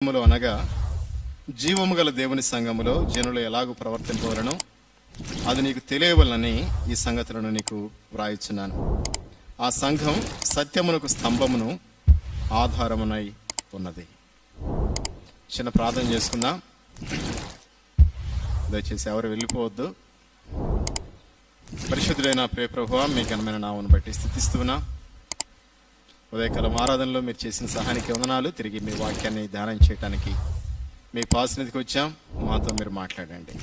సంఘములో అనగా జీవము గల దేవుని సంఘములో జనులు ఎలాగూ ప్రవర్తింపవలను అది నీకు తెలియవలనని ఈ సంగతులను నీకు వ్రాయిచున్నాను. ఆ సంఘం సత్యమునకు స్తంభమును ఆధారమునై ఉన్నది. చిన్న ప్రార్థన చేసుకుందాం. దయచేసి ఎవరు వెళ్ళిపోవద్దు. పరిశుద్ధుడైన ప్రియ ప్రభువా, మీ ఘనమైన నామమును బట్టి స్తుతిస్తున్నా. ఉదయకాలం ఆరాధనలో మీరు చేసిన సహాయానికి వందనాలు. తిరిగి మీ వాక్యాన్ని ధ్యానం చేయడానికి మీ పాసన్నిధికి వచ్చాం. మాతో మీరు మాట్లాడండి.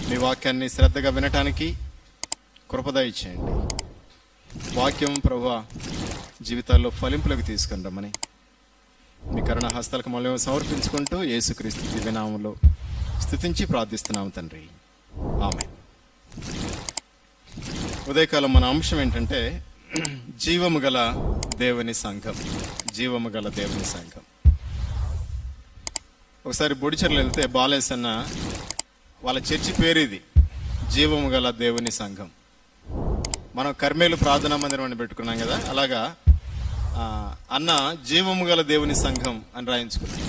మీ వాక్యాన్ని శ్రద్ధగా వినటానికి కృప దయచేయండి. వాక్యం ప్రభువా జీవితాల్లో ఫలింపులకు తీసుకుని రమ్మని మీ కరుణ హస్తాలకు మళ్ళీ సమర్పించుకుంటూ యేసుక్రీస్తు దివ్యనామంలో స్తుతించి ప్రార్థిస్తున్నాము తండ్రి, ఆమేన్. ఉదయకాలం మన అంశం ఏంటంటే జీవము గల దేవుని సంఘం. జీవము గల దేవుని సంఘం. ఒకసారి బొడిచెర్లు వెళ్తే బాలేసన్న వాళ్ళ చర్చి పేరు ఇది, జీవము గల దేవుని సంఘం. మనం కర్మేలు ప్రార్థనా మందిరం అని పెట్టుకున్నాం కదా, అలాగా అన్న జీవము గల దేవుని సంఘం అని రాయించుకున్నాం.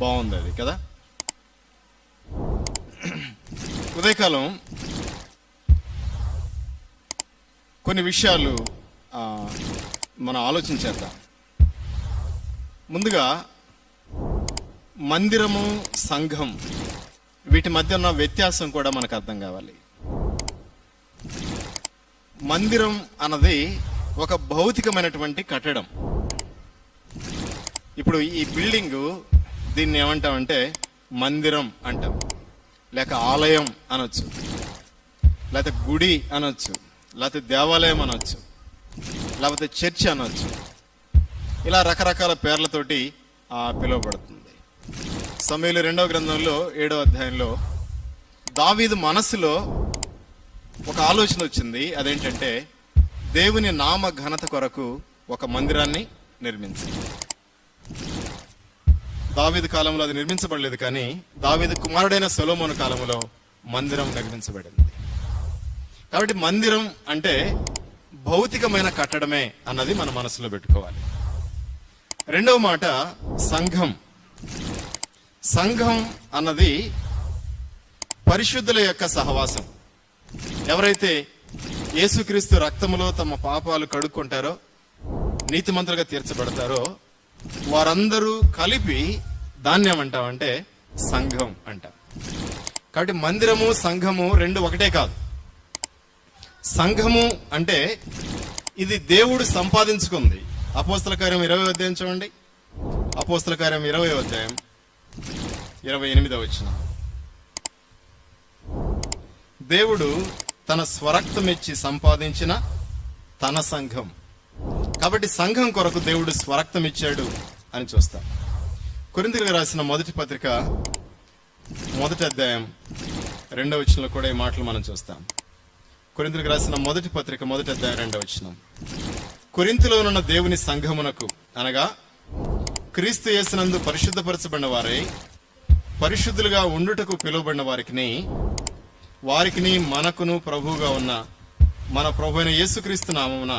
బాగుంది అది కదా. ఉదయకాలం కొన్ని విషయాలు మనం ఆలోచించేద్దాం. ముందుగా మందిరము, సంఘం, వీటి మధ్య ఉన్న వ్యత్యాసం కూడా మనకు అర్థం కావాలి. మందిరం అన్నది ఒక భౌతికమైనటువంటి కట్టడం. ఇప్పుడు ఈ బిల్డింగు దీన్ని ఏమంటామంటే మందిరం అంటాం, లేక ఆలయం అనొచ్చు, లేకపోతే గుడి అనొచ్చు, లేకపోతే దేవాలయం అనొచ్చు, లేకపోతే చర్చ్ అనొచ్చు. ఇలా రకరకాల పేర్లతోటి పిలువబడుతుంది. సమూయేలు 2వ గ్రంథంలో 7వ అధ్యాయంలో దావీదు మనసులో ఒక ఆలోచన వచ్చింది. అదేంటంటే దేవుని నామ ఘనత కొరకు ఒక మందిరాన్ని నిర్మించాలి. దావీదు కాలంలో అది నిర్మించబడలేదు, కానీ దావీదు కుమారుడైన సొలొమోను కాలంలో మందిరం నిర్మించబడింది. కాబట్టి మందిరం అంటే భౌతికమైన కట్టడమే అన్నది మన మనసులో పెట్టుకోవాలి. రెండవ మాట సంఘం. సంఘం అన్నది పరిశుద్ధుల యొక్క సహవాసం. ఎవరైతే యేసుక్రీస్తు రక్తములో తమ పాపాలు కడుక్కుంటారో, నీతిమంతులుగా తీర్చబడతారో, వారందరూ కలిపి దాన్ని ఏమంటామంటే సంఘం అంటాం. కాబట్టి మందిరము, సంఘము రెండు ఒకటే కాదు. సంఘము అంటే ఇది దేవుడు సంపాదించుకుంది. అపోస్తల కార్యం 20వ అధ్యాయం చూడండి. అపోస్తల కార్యం 20వ అధ్యాయం 28వ వచనం. దేవుడు తన స్వరక్తం ఇచ్చి సంపాదించిన తన సంఘం. కాబట్టి సంఘం కొరకు దేవుడు స్వరక్తం ఇచ్చాడు అని చూస్తాం. కొరింథీయులకు రాసిన మొదటి పత్రిక 1వ అధ్యాయం 2వ వచనంలో కూడా ఈ మాటలు మనం చూస్తాం. కొరింథీయులకు రాసిన మొదటి పత్రిక 1వ అధ్యాయం 2వ వచనం. కొరింథీలోనున్న దేవుని సంఘమునకు అనగా క్రీస్తు యేసునందు పరిశుద్ధపరచబడిన వారై పరిశుద్ధులుగా ఉండుటకు పిలువబడిన వారికిని మనకును ప్రభువుగా ఉన్న మన ప్రభు అయిన యేసుక్రీస్తు నామమున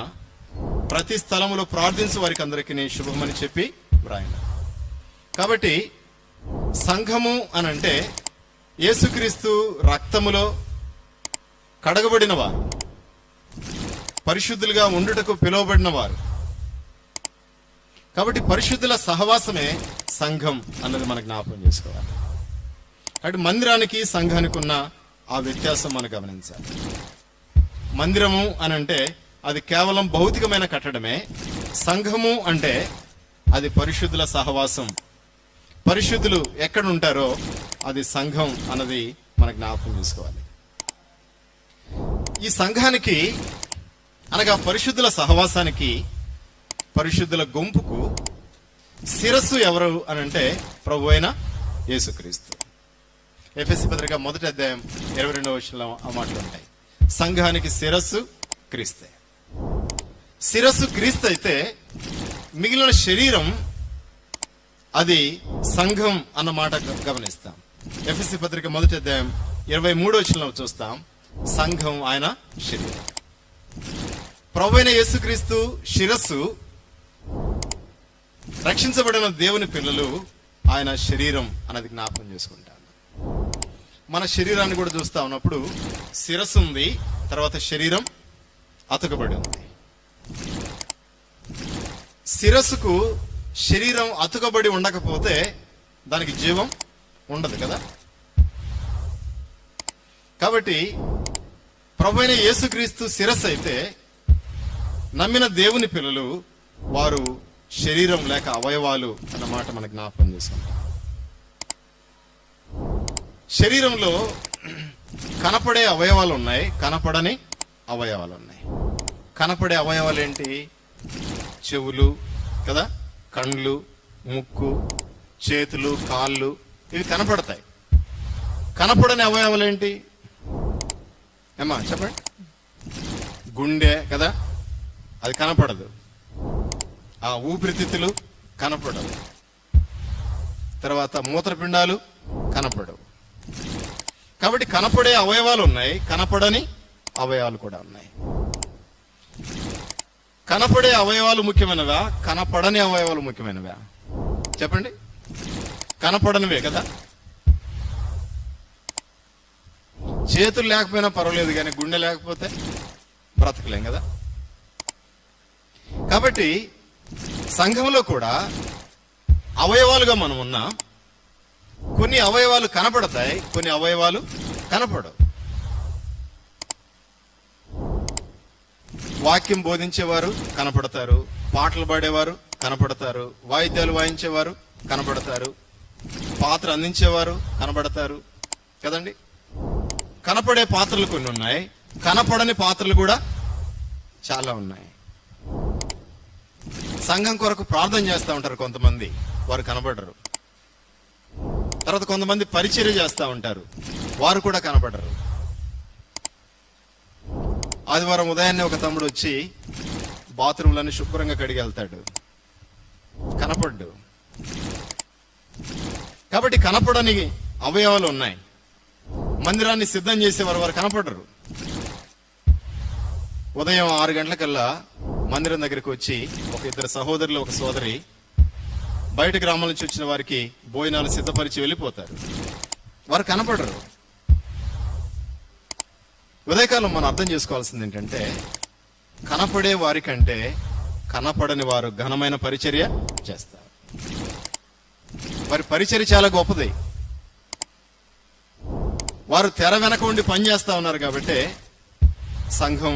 ప్రతి స్థలములో ప్రార్థించు వారికి అందరికీ శుభమని చెప్పి వ్రాయండి. కాబట్టి సంఘము అనంటే యేసుక్రీస్తు రక్తములో కడగబడిన వారు, పరిశుద్ధులుగా ఉండుటకు పిలువబడిన వారు. కాబట్టి పరిశుద్ధుల సహవాసమే సంఘం అన్నది మనకు జ్ఞాపకం చేసుకోవాలి. కాబట్టి మందిరానికి సంఘానికి ఉన్న ఆ వ్యత్యాసం మనం గమనించాలి. మందిరము అనంటే అది కేవలం భౌతికమైన కట్టడమే. సంఘము అంటే అది పరిశుద్ధుల సహవాసం. పరిశుద్ధులు ఎక్కడ ఉంటారో అది సంఘం అన్నది మనకు జ్ఞాపకం చేసుకోవాలి. ఈ సంఘానికి అనగా పరిశుద్ధుల సహవాసానికి, పరిశుద్ధుల గుంపుకు శిరస్సు ఎవరు అనంటే ప్రభు అయిన యేసుక్రీస్తు. ఎఫెసీ పత్రిక 1వ అధ్యాయం 22వ వచనంలో ఆ మాటలు ఉంటాయి. సంఘానికి శిరస్సు క్రీస్తే. శిరస్సు క్రీస్తు అయితే మిగిలిన శరీరం అది సంఘం అన్న మాట గమనిస్తాం. ఎఫెసీ పత్రిక 1వ అధ్యాయం 23వ వచనంలో చూస్తాం. సంఘం ఆయన శరీరం. ప్రభువైన యేసుక్రీస్తు శిరస్సు రక్షించబడిన దేవుని పిల్లలు ఆయన శరీరం అన్నది జ్ఞాపకం చేసుకుంటారు. మన శరీరాన్ని కూడా చూస్తా ఉన్నప్పుడు శిరస్సు ఉంది, తర్వాత శరీరం అతుకబడి ఉంది. శిరస్సుకు శరీరం అతుకబడి ఉండకపోతే దానికి జీవం ఉండదు కదా. కాబట్టి ప్రభువైన యేసుక్రీస్తు శిరస్సు అయితే నమ్మిన దేవుని పిల్లలు వారు శరీరం లేక అవయవాలు అన్నమాట మనకు జ్ఞాపకం చేసుకుంటాం. శరీరంలో కనపడే అవయవాలు ఉన్నాయి, కనపడని అవయవాలు ఉన్నాయి. కనపడే అవయవాలు ఏంటి? చెవులు కదా, కళ్ళు, ముక్కు, చేతులు, కాళ్ళు, ఇవి కనపడతాయి. కనపడని అవయవాలు ఏంటి ఏమా చెప్పండి? గుండె కదా, అది కనపడదు. ఆ ఊపిరితిత్తులు కనపడవు. తర్వాత మూత్రపిండాలు కనపడవు. కాబట్టి కనపడే అవయవాలు ఉన్నాయి, కనపడని అవయవాలు కూడా ఉన్నాయి. కనపడే అవయవాలు ముఖ్యమైనవా, కనపడని అవయవాలు ముఖ్యమైనవా? చెప్పండి. కనపడనివే కదా. చేతులు లేకపోయినా పర్వాలేదు, కానీ గుండె లేకపోతే బ్రతకలేం కదా. కాబట్టి సంఘంలో కూడా అవయవాలుగా మనం ఉన్నాం. కొన్ని అవయవాలు కనపడతాయి, కొన్ని అవయవాలు కనపడవు. వాక్యం బోధించేవారు కనపడతారు, పాటలు పాడేవారు కనపడతారు, వాయిద్యాలు వాయించేవారు కనపడతారు, పాత్ర అందించేవారు కనపడతారు కదండి. కనపడే పాత్రలు కొన్ని ఉన్నాయి, కనపడని పాత్రలు కూడా చాలా ఉన్నాయి. సంఘం కొరకు ప్రార్థన చేస్తూ ఉంటారు కొంతమంది, వారు కనపడరు. తర్వాత కొంతమంది పరిచర్య చేస్తూ ఉంటారు, వారు కూడా కనపడరు. ఆదివారం ఉదయాన్నే ఒక తమ్ముడు వచ్చి బాత్రూంలన్నీ శుభ్రంగా కడిగి వెళ్తాడు, కనపడ్డు. కాబట్టి కనపడని అవయవాలు ఉన్నాయి. మందిరాన్ని సిద్ధం చేసేవారు వారు కనపడరు. ఉదయం 6 గంటలకల్లా మందిరం దగ్గరికి వచ్చి ఒక ఇద్దరు సహోదరులు, ఒక సోదరి బయట గ్రామాల నుంచి వచ్చిన వారికి భోజనాలు సిద్ధపరిచి వెళ్ళిపోతారు. వారు కనపడరు. ఉదయకాలం మనం అర్థం చేసుకోవాల్సింది ఏంటంటే, కనపడే వారి కంటే కనపడని వారు ఘనమైన పరిచర్య చేస్తారు. వారి పరిచర్య చాలా గొప్పది. వారు తెర వెనక ఉండి పనిచేస్తా ఉన్నారు కాబట్టి సంఘం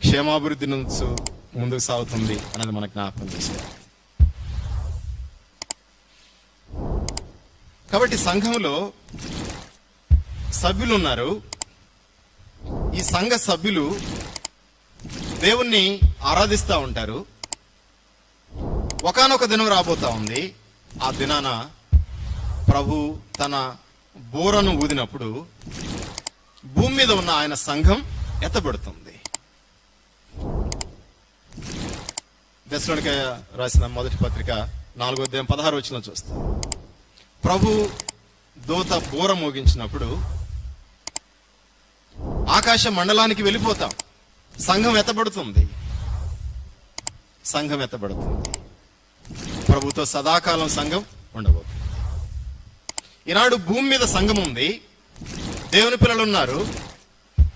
క్షేమాభివృద్ధి నుంచి ముందుకు సాగుతుంది అనేది మనకు జ్ఞాపకం చేసుకోవాలి. కాబట్టి సంఘంలో సభ్యులు ఉన్నారు. ఈ సంఘ సభ్యులు దేవుణ్ణి ఆరాధిస్తూ ఉంటారు. ఒకానొక దినం రాబోతా ఉంది. ఆ దినాన ప్రభు తన బోరను ఊదినప్పుడు భూమి మీద ఉన్న ఆయన సంఘం ఎత్తబడుతుంది. దశలోనికై రాసిన మొదటి పత్రిక 4వ అధ్యాయం 16వ వచనం చూస్తాం. ప్రభు దూత బోర మోగించినప్పుడు ఆకాశ మండలానికి వెళ్ళిపోతాం. సంఘం ఎత్తబడుతుంది. సంఘం ఎత్తబడుతుంది. ప్రభుతో సదాకాలం సంఘం ఉండబోతుంది. ఈనాడు భూమి మీద సంఘం ఉంది, దేవుని పిల్లలు ఉన్నారు.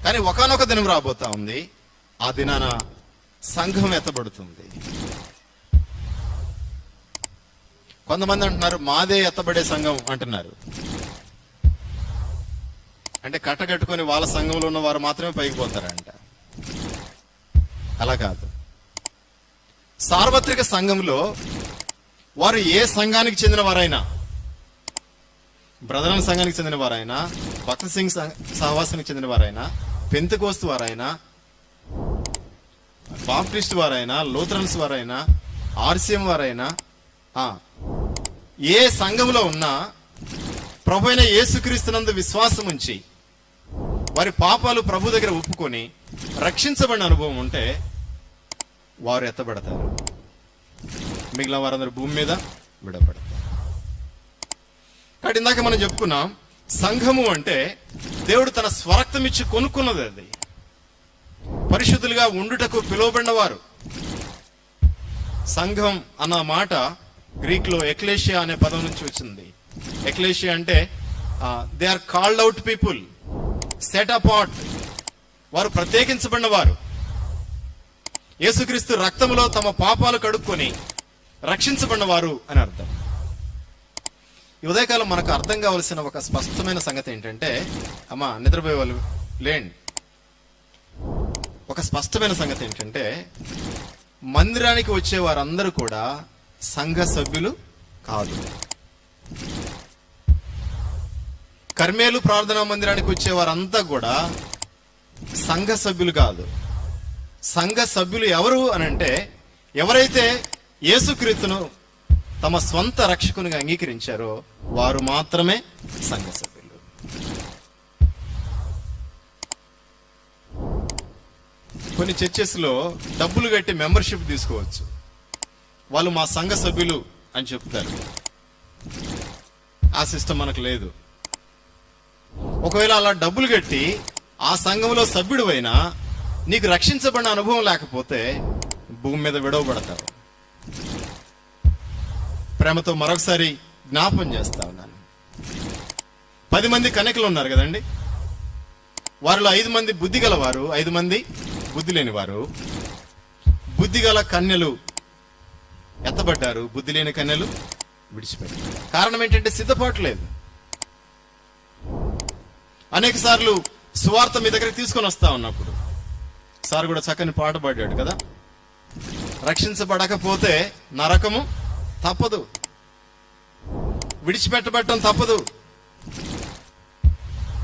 కానీ ఒకానొక దినం రాబోతా ఉంది. ఆ దినాన సంఘం ఎత్తబడుతుంది. కొంతమంది అంటున్నారు మాదే ఎత్తబడే సంఘం అంటున్నారు. అంటే కట్టగట్టుకొని వాళ్ళ సంఘంలో ఉన్న వారు మాత్రమే పైకి పోతారంట. అలా కాదు. సార్వత్రిక సంఘంలో వారు ఏ సంఘానికి చెందిన వారైనా, బ్రదరన్ సంఘానికి చెందిన వారైనా, భక్త సింగ్ సహవాసానికి చెందిన వారైనా, పెంతెకోస్తు వారైనా, బాప్టిస్ట్ వారైనా, లూథరన్స్ వారైనా, ఆర్సిఎం వారైనా, ఏ సంఘంలో ఉన్నా ప్రభువైన యేసుక్రీస్తునందు విశ్వాసం ఉంచి వారి పాపాలు ప్రభు దగ్గర ఒప్పుకొని రక్షించబడిన అనుభవం ఉంటే వారు ఎత్తబడతారు. మిగిలిన వారందరూ భూమి మీద విడబడతారు. కాబట్టి ఇందాక మనం చెప్పుకున్నాం, సంఘము అంటే దేవుడు తన స్వరక్తం ఇచ్చి కొనుక్కున్నది. అది పరిశుద్ధులుగా ఉండుటకు పిలువబడిన వారు. సంఘం అన్న మాట గ్రీక్ లో ఎక్లేషియా అనే పదం నుంచి వచ్చింది. ఎక్లేషియా అంటే they are called out people, set apart, వారు ప్రత్యేకించబడిన వారు. యేసుక్రీస్తు రక్తములో తమ పాపాలు కడుక్కొని రక్షించబడిన వారు అని అర్థం. ఈ ఉదయకాలం మనకు అర్థం కావలసిన ఒక స్పష్టమైన సంగతి ఏంటంటే, అమ్మా నిద్రపోయే వాళ్ళు లేండి, ఒక స్పష్టమైన సంగతి ఏంటంటే, మందిరానికి వచ్చే వారందరూ కూడా సంఘ సభ్యులు కాదు. కర్మేలు ప్రార్థనా మందిరానికి వచ్చే వారంతా కూడా సంఘ సభ్యులు కాదు. సంఘ సభ్యులు ఎవరు అనంటే, ఎవరైతే యేసుక్రీస్తును తమ స్వంత రక్షకునిగా అంగీకరించారో వారు మాత్రమే సంఘ సభ్యులు. కొన్ని చర్చెస్ లో డబ్బులు కట్టి మెంబర్షిప్ తీసుకోవచ్చు. వాళ్ళు మా సంఘ సభ్యులు అని చెప్తారు. ఆ సిస్టమ్ మనకు లేదు. ఒకవేళ అలా డబ్బులు కట్టి ఆ సంఘంలో సభ్యుడు అయినా నీకు రక్షించబడిన అనుభవం లేకపోతే భూమి మీద విడవబడతావు. ప్రేమతో మరొకసారి జ్ఞాపం చేస్తా ఉన్నాను. 10 మంది కన్యకలు ఉన్నారు కదండి. వారిలో 5 మంది బుద్ధి గలవారు, 5 మంది బుద్ధి లేని వారు. బుద్ధి గల కన్యలు ఎత్తబడ్డారు, బుద్ధి లేని కన్యలు విడిచిపెట్టారు. కారణం ఏంటంటే సిద్ధపాటు లేదు. అనేక సార్లు సువార్త మీ దగ్గర తీసుకొని వస్తా ఉన్నప్పుడు సార్ కూడా చక్కని పాట పాడాడు కదా, రక్షించబడకపోతే నరకము తప్పదు, విడిచిపెట్టబడటం తప్పదు.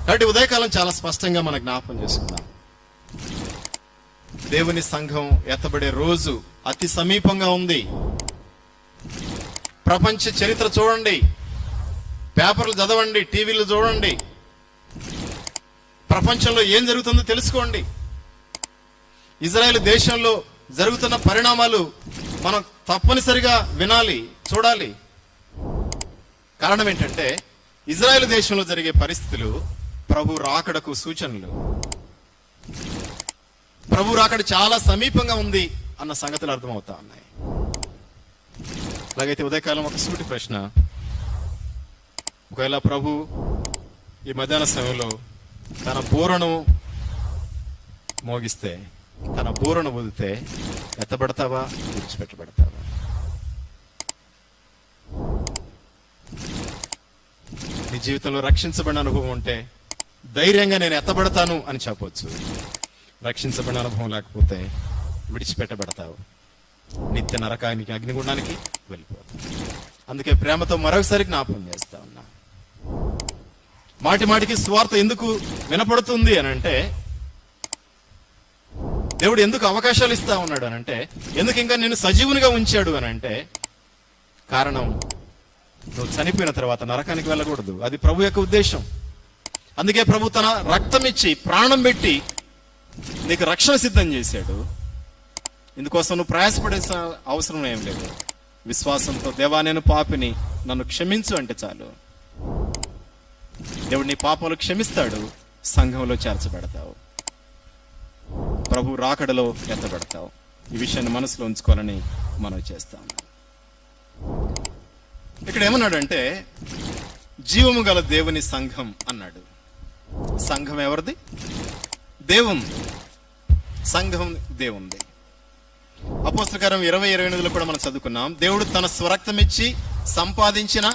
కాబట్టి ఉదయకాలం చాలా స్పష్టంగా మనం జ్ఞాపకం చేసుకుందాం. దేవుని సంఘం ఎత్తబడే రోజు అతి సమీపంగా ఉంది. ప్రపంచ చరిత్ర చూడండి, పేపర్లు చదవండి, టీవీలు చూడండి, ప్రపంచంలో ఏం జరుగుతుందో తెలుసుకోండి. ఇజ్రాయెల్ దేశంలో జరుగుతున్న పరిణామాలు మనం తప్పనిసరిగా వినాలి, చూడాలి. కారణం ఏంటంటే, ఇజ్రాయెల్ దేశంలో జరిగే పరిస్థితులు ప్రభు రాకడకు సూచనలు. ప్రభు రాకడ చాలా సమీపంగా ఉంది అన్న సంగతులు అర్థమవుతా ఉన్నాయి. అలాగైతే ఉదయకాలం ఒక సూటి ప్రశ్న, ఒకవేళ ప్రభు ఈ మధ్యాహ్న సమయంలో తన బూరను మోగిస్తే, తన బూరను ఊదితే ఎత్తబడతావా, విడిచిపెట్టబడతావా? నీ జీవితంలో రక్షించబడిన అనుభవం ఉంటే ధైర్యంగా నేను ఎత్తబడతాను అని చెప్పవచ్చు. రక్షించబడిన అనుభవం లేకపోతే విడిచిపెట్టబడతావు, నిత్య నరకానికి, అగ్నిగుండానికి వెళ్ళిపోతావు. అందుకే ప్రేమతో మరొకసారి జ్ఞాపకం చేస్తా ఉన్నా, మాటి మాటికి సువార్త ఎందుకు వినపడుతుంది అని అంటే, దేవుడు ఎందుకు అవకాశాలు ఇస్తా ఉన్నాడు అని అంటే, ఎందుకు ఇంకా నేను సజీవునిగా ఉంచాడు అని అంటే, కారణం నువ్వు చనిపోయిన తర్వాత నరకానికి వెళ్ళకూడదు. అది ప్రభు యొక్క ఉద్దేశం. అందుకే ప్రభు తన రక్తం ఇచ్చి ప్రాణం పెట్టి నీకు రక్షణ సిద్ధం చేశాడు. ఇందుకోసం నువ్వు ప్రయాసపడే అవసరం ఏం లేదు. విశ్వాసంతో, దేవా నేను పాపిని, నన్ను క్షమించు అంటే చాలు. దేవుడు నీ పాపాలు క్షమిస్తాడు, సంఘంలో చేర్చబడతావు, ప్రభు రాకడలో ఎత్తబడతావు. ఈ విషయాన్ని మనసులో ఉంచుకోవాలని మనం చేస్తాం. ఇక్కడ ఏమన్నాడంటే, జీవము గల దేవుని సంఘం అన్నాడు. సంఘం ఎవరిది? దేవుంది. సంఘం దేవుంది. అపోస్తల కార్యం 20:28 కూడా మనం చదువుకున్నాం. దేవుడు తన స్వరక్తం ఇచ్చి సంపాదించిన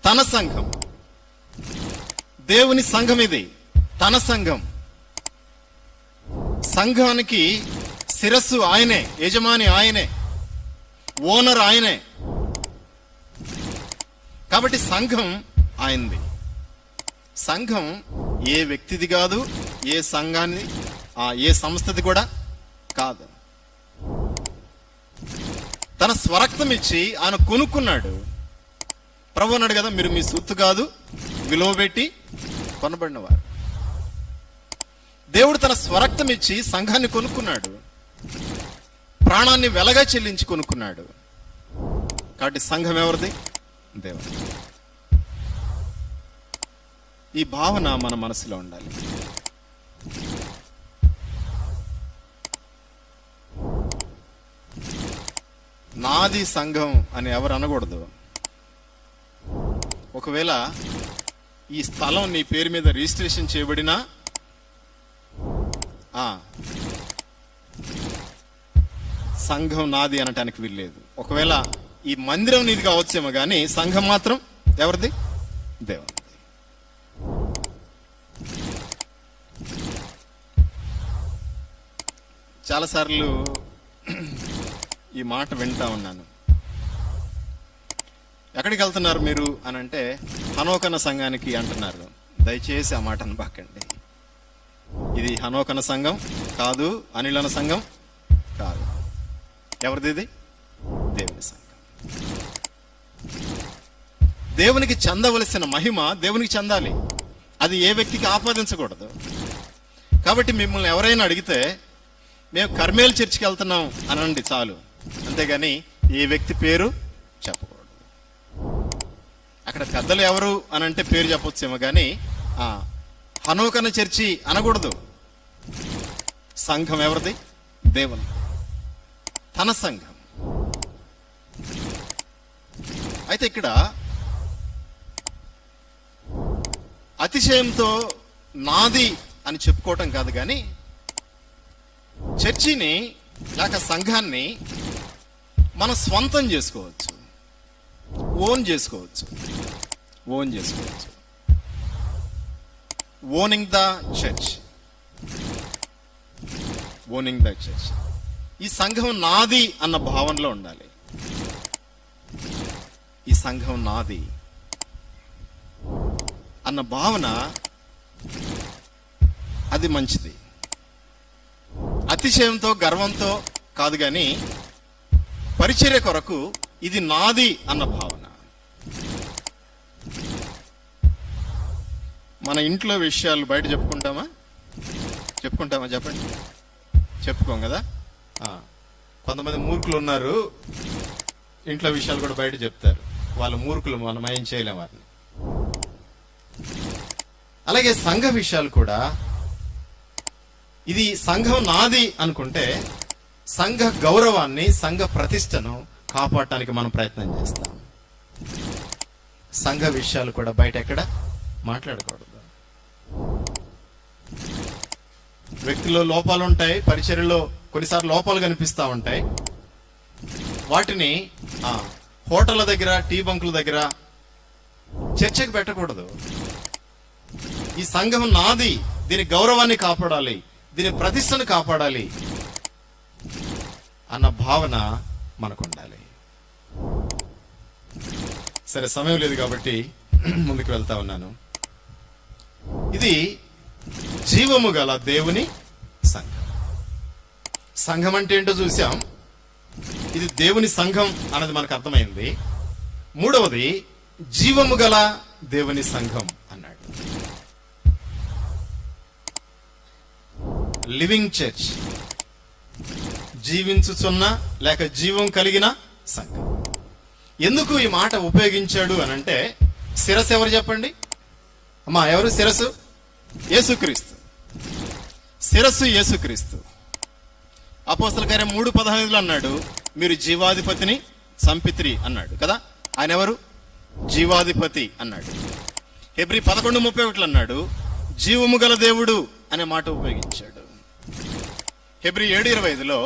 తన సంఘం, దేవుని సంఘం ఇది, తన సంఘం. సంఘానికి శిరస్సు ఆయనే, యజమాని ఆయనే, ఓనర్ ఆయనే. కాబట్టి సంఘం ఆయనది. సంఘం ఏ వ్యక్తిది కాదు, ఏ సంఘాన్ని, ఏ సంస్థది కూడా కాదు. తన స్వరక్తం ఇచ్చి ఆయన కొనుక్కున్నాడు. ప్రభు అన్నాడు కదా, మీరు మీ సొత్తు కాదు, విలువ పెట్టి కొనబడినవారు. దేవుడు తన స్వరక్తం ఇచ్చి సంఘాన్ని కొనుక్కున్నాడు, ప్రాణాన్ని వెలగా చెల్లించి కొనుక్కున్నాడు. కాబట్టి సంఘం ఎవరిది? దేవుడు. ఈ భావన మన మనసులో ఉండాలి. నాది సంఘం అని ఎవరు అనకూడదు. ఒకవేళ ఈ స్థలం నీ పేరు మీద రిజిస్ట్రేషన్ చేయబడినా సంఘం నాది అనటానికి వీల్లేదు. ఒకవేళ ఈ మందిరం నీది కావచ్చేమో కానీ సంఘం మాత్రం ఎవరిది? దేవుని. చాలాసార్లు ఈ మాట వింటా ఉన్నాను. ఎక్కడికి వెళ్తున్నారు మీరు అని అంటే హనోకన సంఘానికి అంటున్నారు. దయచేసి ఆ మాట అనబాకండి. ఇది హనోకన సంఘం కాదు, అనిలన సంఘం కాదు. ఎవరిది ఇది? దేవుని సంఘం. దేవునికి చెందవలసిన మహిమ దేవునికి చెందాలి. అది ఏ వ్యక్తికి ఆపాదించకూడదు. కాబట్టి మిమ్మల్ని ఎవరైనా అడిగితే మేము కర్మేల్ చర్చికి వెళ్తున్నాం అనండి చాలు, అంతేగాని ఏ వ్యక్తి పేరు చెప్పకూడదు. అక్కడ పెద్దలు ఎవరు అనంటే పేరు చెప్పొచ్చేమో కానీ హనోకన చర్చి అనకూడదు. సంఘం ఎవరిది? దేవుని, తన సంఘం. అయితే ఇక్కడ అతిశయంతో నాది అని చెప్పుకోవటం కాదు, కానీ చర్చిని లేక సంఘాన్ని మనం స్వంతం చేసుకోవచ్చు, ఓన్ చేసుకోవచ్చు. Owning the church. ఈ సంఘం నాది అన్న భావనలో ఉండాలి. ఈ సంఘం నాది అన్న భావన అది మంచిది. అతిశయంతో గర్వంతో కాదు, కానీ పరిచర్య కొరకు ఇది నాది అన్న భావన. మన ఇంట్లో విషయాలు బయట చెప్పుకుంటామా? చెప్పండి. చెప్పుకోం కదా. కొంతమంది మూర్ఖులు ఉన్నారు, ఇంట్లో విషయాలు కూడా బయట చెప్తారు. వాళ్ళ మూర్ఖులు, మనం ఏం చేయలేం వారిని. అలాగే సంఘ విషయాలు కూడా ఇది సంఘం నాది అనుకుంటే సంఘ గౌరవాన్ని, సంఘ ప్రతిష్టను కాపాడటానికి మనం ప్రయత్నం చేస్తాం. సంఘ విషయాలు కూడా బయట ఎక్కడ మాట్లాడకూడదు. వ్యక్తిలో లోపాలు ఉంటాయి, పరిచర్యలో కొన్నిసార్లు లోపాలు కనిపిస్తూ ఉంటాయి. వాటిని హోటళ్ళ దగ్గర, టీ బంకుల దగ్గర చర్చకు పెట్టకూడదు. ఈ సంఘం నాది, దీని గౌరవాన్ని కాపాడాలి, దీని ప్రతిష్టను కాపాడాలి అన్న భావన మనకు ఉండాలి. సరే, సమయం లేదు కాబట్టి ముందుకు వెళ్తా ఉన్నాను. ఇది జీవము గల దేవుని సంఘం. సంఘం అంటే ఏంటో చూసాం. ఇది దేవుని సంఘం అన్నది మనకు అర్థమైంది. మూడవది జీవము గల దేవుని సంఘం అన్నాడు. లివింగ్ చర్చ్, జీవించుచున్న లేక జీవం కలిగిన సంఘం. ఎందుకు ఈ మాట ఉపయోగించాడు అనంటే, శిరస్సు ఎవరు చెప్పండి అమ్మా? ఎవరు శిరస్సు? యేసుక్రీస్తు. శిరస్సు యేసుక్రీస్తు. అపోస్తల కార్యం 3:15 అన్నాడు, మీరు జీవాధిపతిని సంపిత్రి అన్నాడు కదా. ఆయన ఎవరు? జీవాధిపతి అన్నాడు. హెబ్రీ 11:31 అన్నాడు, జీవము గల దేవుడు అనే మాట ఉపయోగించాడు. హెబ్రీ 7:25లో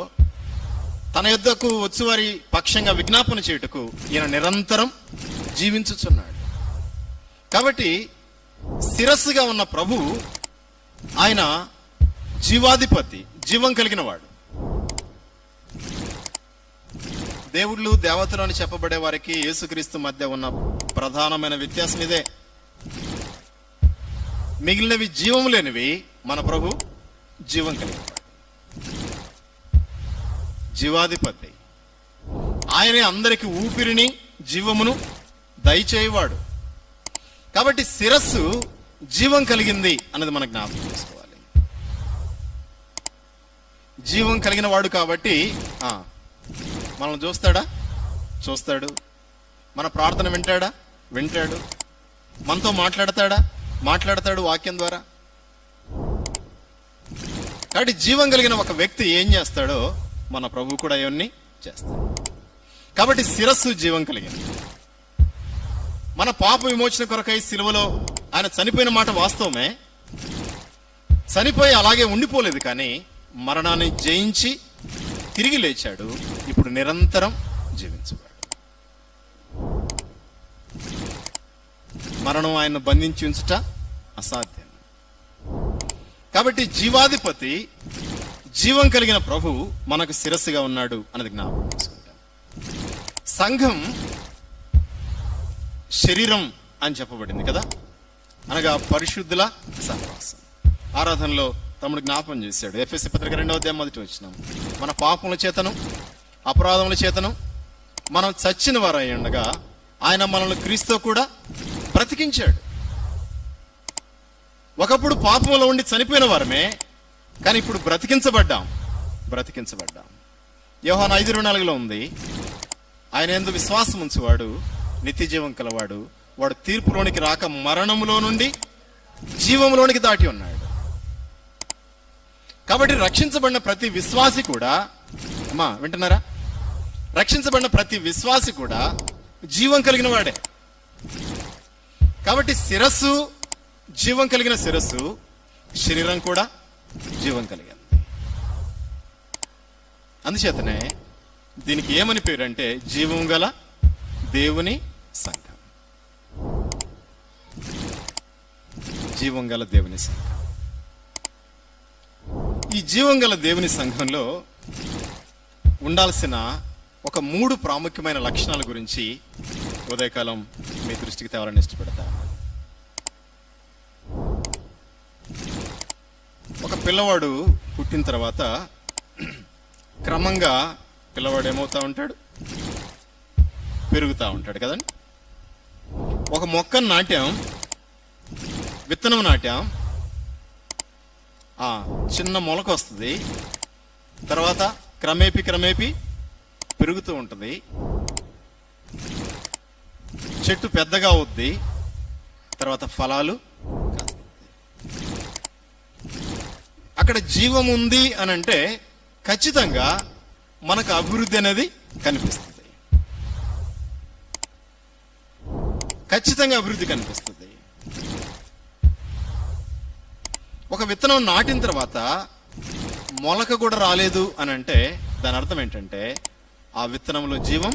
తన యొద్దకు వచ్చువారి పక్షంగా విజ్ఞాపన చేయుటకు ఈయన నిరంతరం జీవించుచున్నాడు. కాబట్టి శిరస్సుగా ఉన్న ప్రభు, ఆయన జీవాధిపతి, జీవం కలిగిన వాడు. దేవుళ్ళు, దేవతలు అని చెప్పబడే వారికి యేసుక్రీస్తు మధ్య ఉన్న ప్రధానమైన వ్యత్యాసం ఇదే. మిగిలినవి జీవం లేనివి, మన ప్రభు జీవం కలిగినవాడు, జీవాధిపతి. ఆయనే అందరికి ఊపిరిని, జీవమును దయచేయవాడు. కాబట్టి శిరస్సు జీవం కలిగింది అన్నది మనకు జ్ఞాపకం చేసుకోవాలి. జీవం కలిగిన వాడు కాబట్టి మనల్ని చూస్తాడు. మన ప్రార్థన వింటాడు. మనతో మాట్లాడతాడు వాక్యం ద్వారా. కాబట్టి జీవం కలిగిన ఒక వ్యక్తి ఏం చేస్తాడో మన ప్రభు కూడా అవన్నీ చేస్తాడు. కాబట్టి శిరస్సు జీవం కలిగింది. మన పాప విమోచన కొరకై సిలువలో ఆయన చనిపోయిన మాట వాస్తవమే. చనిపోయి అలాగే ఉండిపోలేదు, కానీ మరణాన్ని జయించి తిరిగి లేచాడు. ఇప్పుడు నిరంతరం జీవించేవాడు. మరణం ఆయన బంధించి ఉంచుట అసాధ్యం. కాబట్టి జీవాధిపతి, జీవం కలిగిన ప్రభు మనకు శిరస్సుగా ఉన్నాడు అన్నది జ్ఞాపకం చేసుకుంటాం. సంఘం శరీరం అని చెప్పబడింది కదా, అనగా పరిశుద్ధుల సహవాసం. ఆరాధనలో తమ్ముడు జ్ఞాపకం చేశాడు. ఎఫెసీ పత్రిక 2వ అధ్యాయం 1వ వచనం, మన పాపముల చేతను అపరాధముల చేతను మనం చచ్చిన వారై ఉండగా ఆయన మనల్ని క్రీస్తుతో కూడా బ్రతికించాడు. ఒకప్పుడు పాపంలో ఉండి చనిపోయిన వారమే, కానీ ఇప్పుడు బ్రతికించబడ్డాం. యోహాను 5:24 ఉంది, ఆయన యందు విశ్వాసం ఉంచువాడు నిత్య జీవం కలవాడు, వాడు తీర్పులోనికి రాక మరణములో నుండి జీవంలోనికి దాటి ఉన్నాడు. కాబట్టి రక్షించబడిన ప్రతి విశ్వాసి కూడా, అమ్మా వింటున్నారా, రక్షించబడిన ప్రతి విశ్వాసి కూడా జీవం కలిగిన వాడే. కాబట్టి శిరస్సు జీవం కలిగిన శిరస్సు, శరీరం కూడా జీవం కలిగింది. అందుచేతనే దీనికి ఏమని పేరు అంటే జీవం గల దేవుని సంఘం. జీవం గల దేవుని సంఘం. ఈ జీవం గల దేవుని సంఘంలో ఉండాల్సిన ఒక 3 ప్రాముఖ్యమైన లక్షణాల గురించి ఉదయకాలం మీ దృష్టికి తేవాలని ఇష్టపడతా. ఒక పిల్లవాడు పుట్టిన తర్వాత క్రమంగా పిల్లవాడు ఏమవుతా ఉంటాడు, పెరుగుతూ ఉంటాడు కదండి. ఒక మొక్కను నాట్యం, విత్తనం నాట్యం, చిన్న మొలక వస్తుంది, తర్వాత క్రమేపీ పెరుగుతూ ఉంటుంది, చెట్టు పెద్దగా అవుద్ది, తర్వాత ఫలాలు కాస్తుంది. అక్కడ జీవం ఉంది అని అంటే ఖచ్చితంగా మనకు అభివృద్ధి అనేది కనిపిస్తుంది. ఖచ్చితంగా అభివృద్ధి కనిపిస్తుంది. ఒక విత్తనం నాటిన తర్వాత మొలక కూడా రాలేదు అని అంటే దాని అర్థం ఏంటంటే ఆ విత్తనంలో జీవం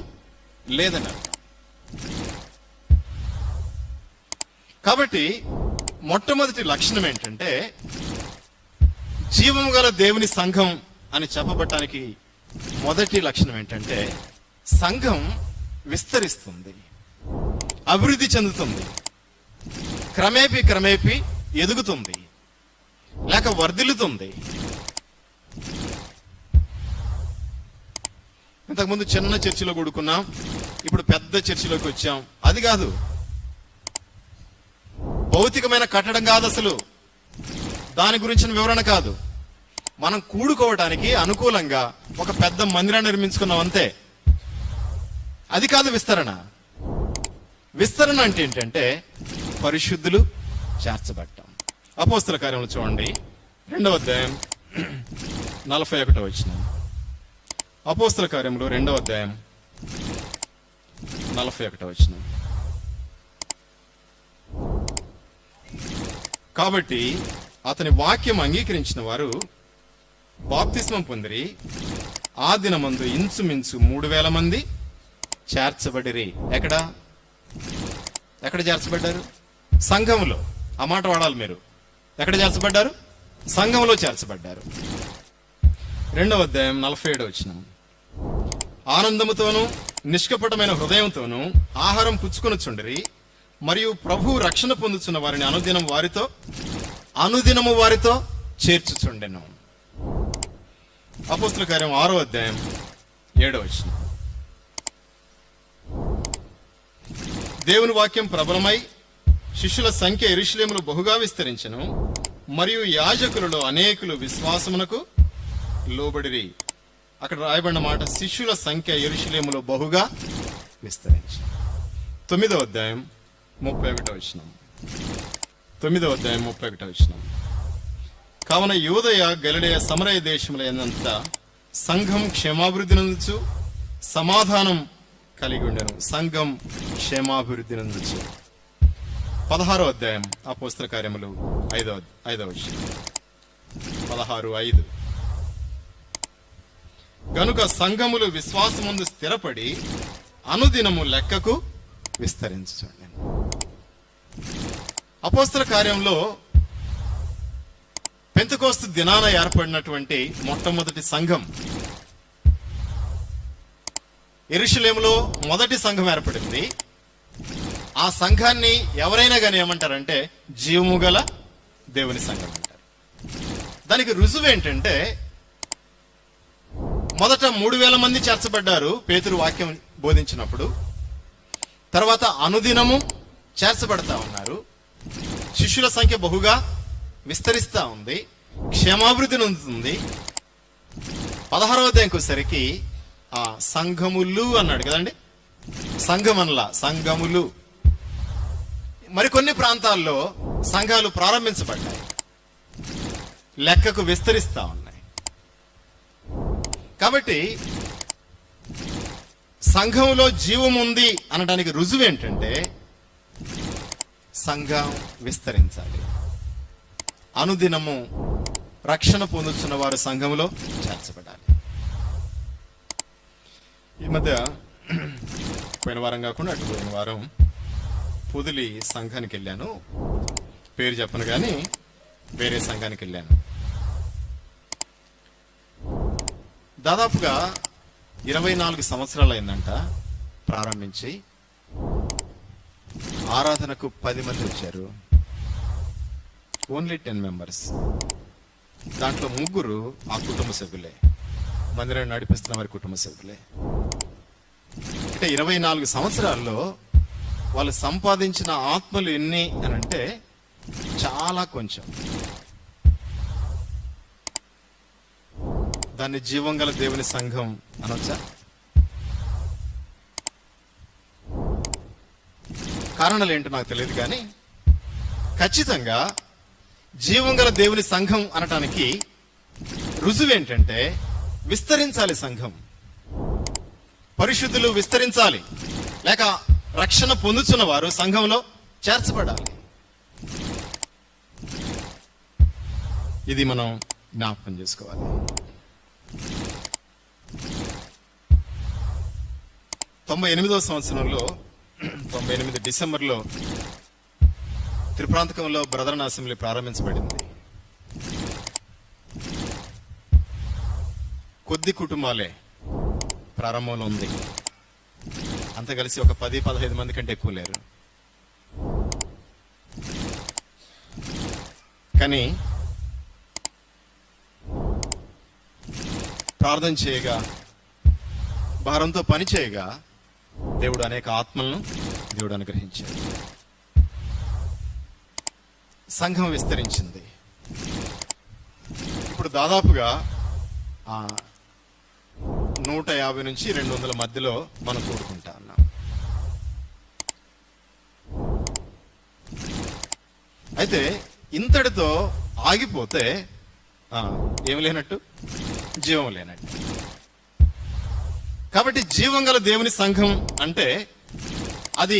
లేదని అర్థం. కాబట్టి మొట్టమొదటి లక్షణం ఏంటంటే జీవం గల దేవుని సంఘం అని చెప్పబడటానికి మొదటి లక్షణం ఏంటంటే సంఘం విస్తరిస్తుంది, అభివృద్ధి చెందుతుంది, క్రమేపీ ఎదుగుతుంది, లేక వర్ధిల్లుతుంది. ఇంతకుముందు చిన్న చర్చిలో కూడుకున్నాం, ఇప్పుడు పెద్ద చర్చిలోకి వచ్చాం. అది కాదు, భౌతికమైన కట్టడం కాదు, అసలు దాని గురించిన వివరణ కాదు. మనం కూడుకోవడానికి అనుకూలంగా ఒక పెద్ద మందిరాన్ని నిర్మించుకున్నాం అంతే. అది కాదు విస్తరణ. విస్తరణ అంటే ఏంటంటే పరిశుద్ధులు చేర్చబడ్డాం. అపోస్తల కార్యములు చూడండి, 2వ అధ్యాయం 41వ వచనం. అపోస్తల కార్యములు 2వ అధ్యాయం 41వ వచనం. కాబట్టి అతని వాక్యం అంగీకరించిన వారు బాప్తిస్మం పొందిరి. ఆ దినమందు ఇంచుమించు 3000 మంది చేర్చబడిరి. ఎక్కడ చేర్చబడ్డారు? సంఘంలో. ఆ మాట వాడాలి మీరు. ఎక్కడ చేర్చబడ్డారు? సంఘంలో చేర్చబడ్డారు. 2వ అధ్యాయం 47వ వచనం. ఆనందముతోనూ నిష్కపటమైన హృదయంతోనూ ఆహారం పుచ్చుకొనుచుండిరి, మరియు ప్రభు రక్షణ పొందుచున్న వారిని అనుదినము వారితో చేర్చుచుండెను. అపోస్తల కార్యం 6వ అధ్యాయం 7వ వచనం. దేవుని వాక్యం ప్రబలమై శిష్యుల సంఖ్య యెరూషలేములో బహుగా విస్తరించెను, మరియు యాజకులలో అనేకులు విశ్వాసమునకు లోబడిరి. అక్కడ రాయబడిన మాట శిష్యుల సంఖ్య యెరూషలేములో బహుగా విస్తరించెను. 9వ అధ్యాయం 31వ వచనం. 9వ అధ్యాయం 31వ వచనం. కావున యూదయ గలిలయ సమరయ దేశములైనంత సంఘం క్షేమాభివృద్ధి నందుచు సమాధానం కలిగి ఉండెను. సంఘం క్షేమాభివృద్ధి నందుచు. 16వ అధ్యాయం అపోస్తల కార్యములు 5వ విషయం 16:5. గనుక సంఘములు విశ్వాసముందు స్థిరపడి అనుదినము లెక్కకు విస్తరించండి. అపోస్తల కార్యంలో పెంతెకోస్తు దినాన ఏర్పడినటువంటి మొట్టమొదటి సంఘం, యెరూషలేములో మొదటి సంఘం ఏర్పడింది. ఆ సంఘాన్ని ఎవరైనా కానీ ఏమంటారంటే జీవము గల దేవుని సంఘం అంటారు. దానికి రుజువు ఏంటంటే, మొదట 3,000 మంది చేర్చబడ్డారు పేతురు వాక్యం బోధించినప్పుడు. తర్వాత అనుదినము చేర్చబడతా ఉన్నారు. శిష్యుల సంఖ్య బహుగా విస్తరిస్తా ఉంది, క్షేమాభివృద్ధి నొందుతుంది. 16వ అధ్యాయంకి వచ్చేసరికి ఆ సంఘములు అన్నాడు కదండి, సంఘమనలా సంఘములు. మరికొన్ని ప్రాంతాల్లో సంఘాలు ప్రారంభించబడ్డాయి, లెక్కకు విస్తరిస్తా ఉన్నాయి. కాబట్టి సంఘంలో జీవం ఉంది అనడానికి రుజువు ఏంటంటే సంఘం విస్తరించాలి. అనుదినము రక్షణ పొందుతున్న వారు సంఘములో చేర్చబడాలి. ఈ మధ్య పోయిన వారం కాకుండా అటు పోయిన వారం పొదిలి సంఘానికి వెళ్ళాను. పేరు చెప్పను కానీ వేరే సంఘానికి వెళ్ళాను. దాదాపుగా 24 సంవత్సరాలు అయిందంట ప్రారంభించి. ఆరాధనకు 10 మంది వచ్చారు, ఓన్లీ 10 మెంబర్స్. దాంట్లో 3 ఆ కుటుంబ సభ్యులే, మందిరాన్ని నడిపిస్తున్న వారి కుటుంబ సభ్యులే. అంటే 24 సంవత్సరాల్లో వాళ్ళు సంపాదించిన ఆత్మలు ఎన్ని అని అంటే చాలా కొంచెం. దాన్ని జీవం గల దేవుని సంఘం అనొచ్చా? కారణాలు ఏంటో నాకు తెలియదు, కానీ ఖచ్చితంగా జీవం గల దేవుని సంఘం అనటానికి రుజువు ఏంటంటే విస్తరించాలి సంఘం. పరిశుద్ధులు విస్తరించాలి, లేక రక్షణ పొందుతున్న వారు సంఘంలో చేర్చబడాలి. ఇది మనం జ్ఞాపకం చేసుకోవాలి. 98వ సంవత్సరంలో 98 డిసెంబర్లో త్రిప్రాంతకంలో బ్రదరన్ అసెంబ్లీ ప్రారంభించబడింది. కొద్ది కుటుంబాలే ప్రారంభంలో ఉంది. అంత కలిసి ఒక 10-15 మంది కంటే ఎక్కువ లేరు. కానీ ప్రార్థన చేయగా, భారంతో పని చేయగా దేవుడు అనేక ఆత్మలను దేవుడు అనుగ్రహించాడు. సంఘం విస్తరించింది. ఇప్పుడు దాదాపుగా 150 నుంచి 200 మధ్యలో మనం కూడుకుంటా ఉన్నాం. అయితే ఇంతటితో ఆగిపోతే ఏమి లేనట్టు, జీవం లేనట్టు. కాబట్టి జీవం గల దేవుని సంఘం అంటే అది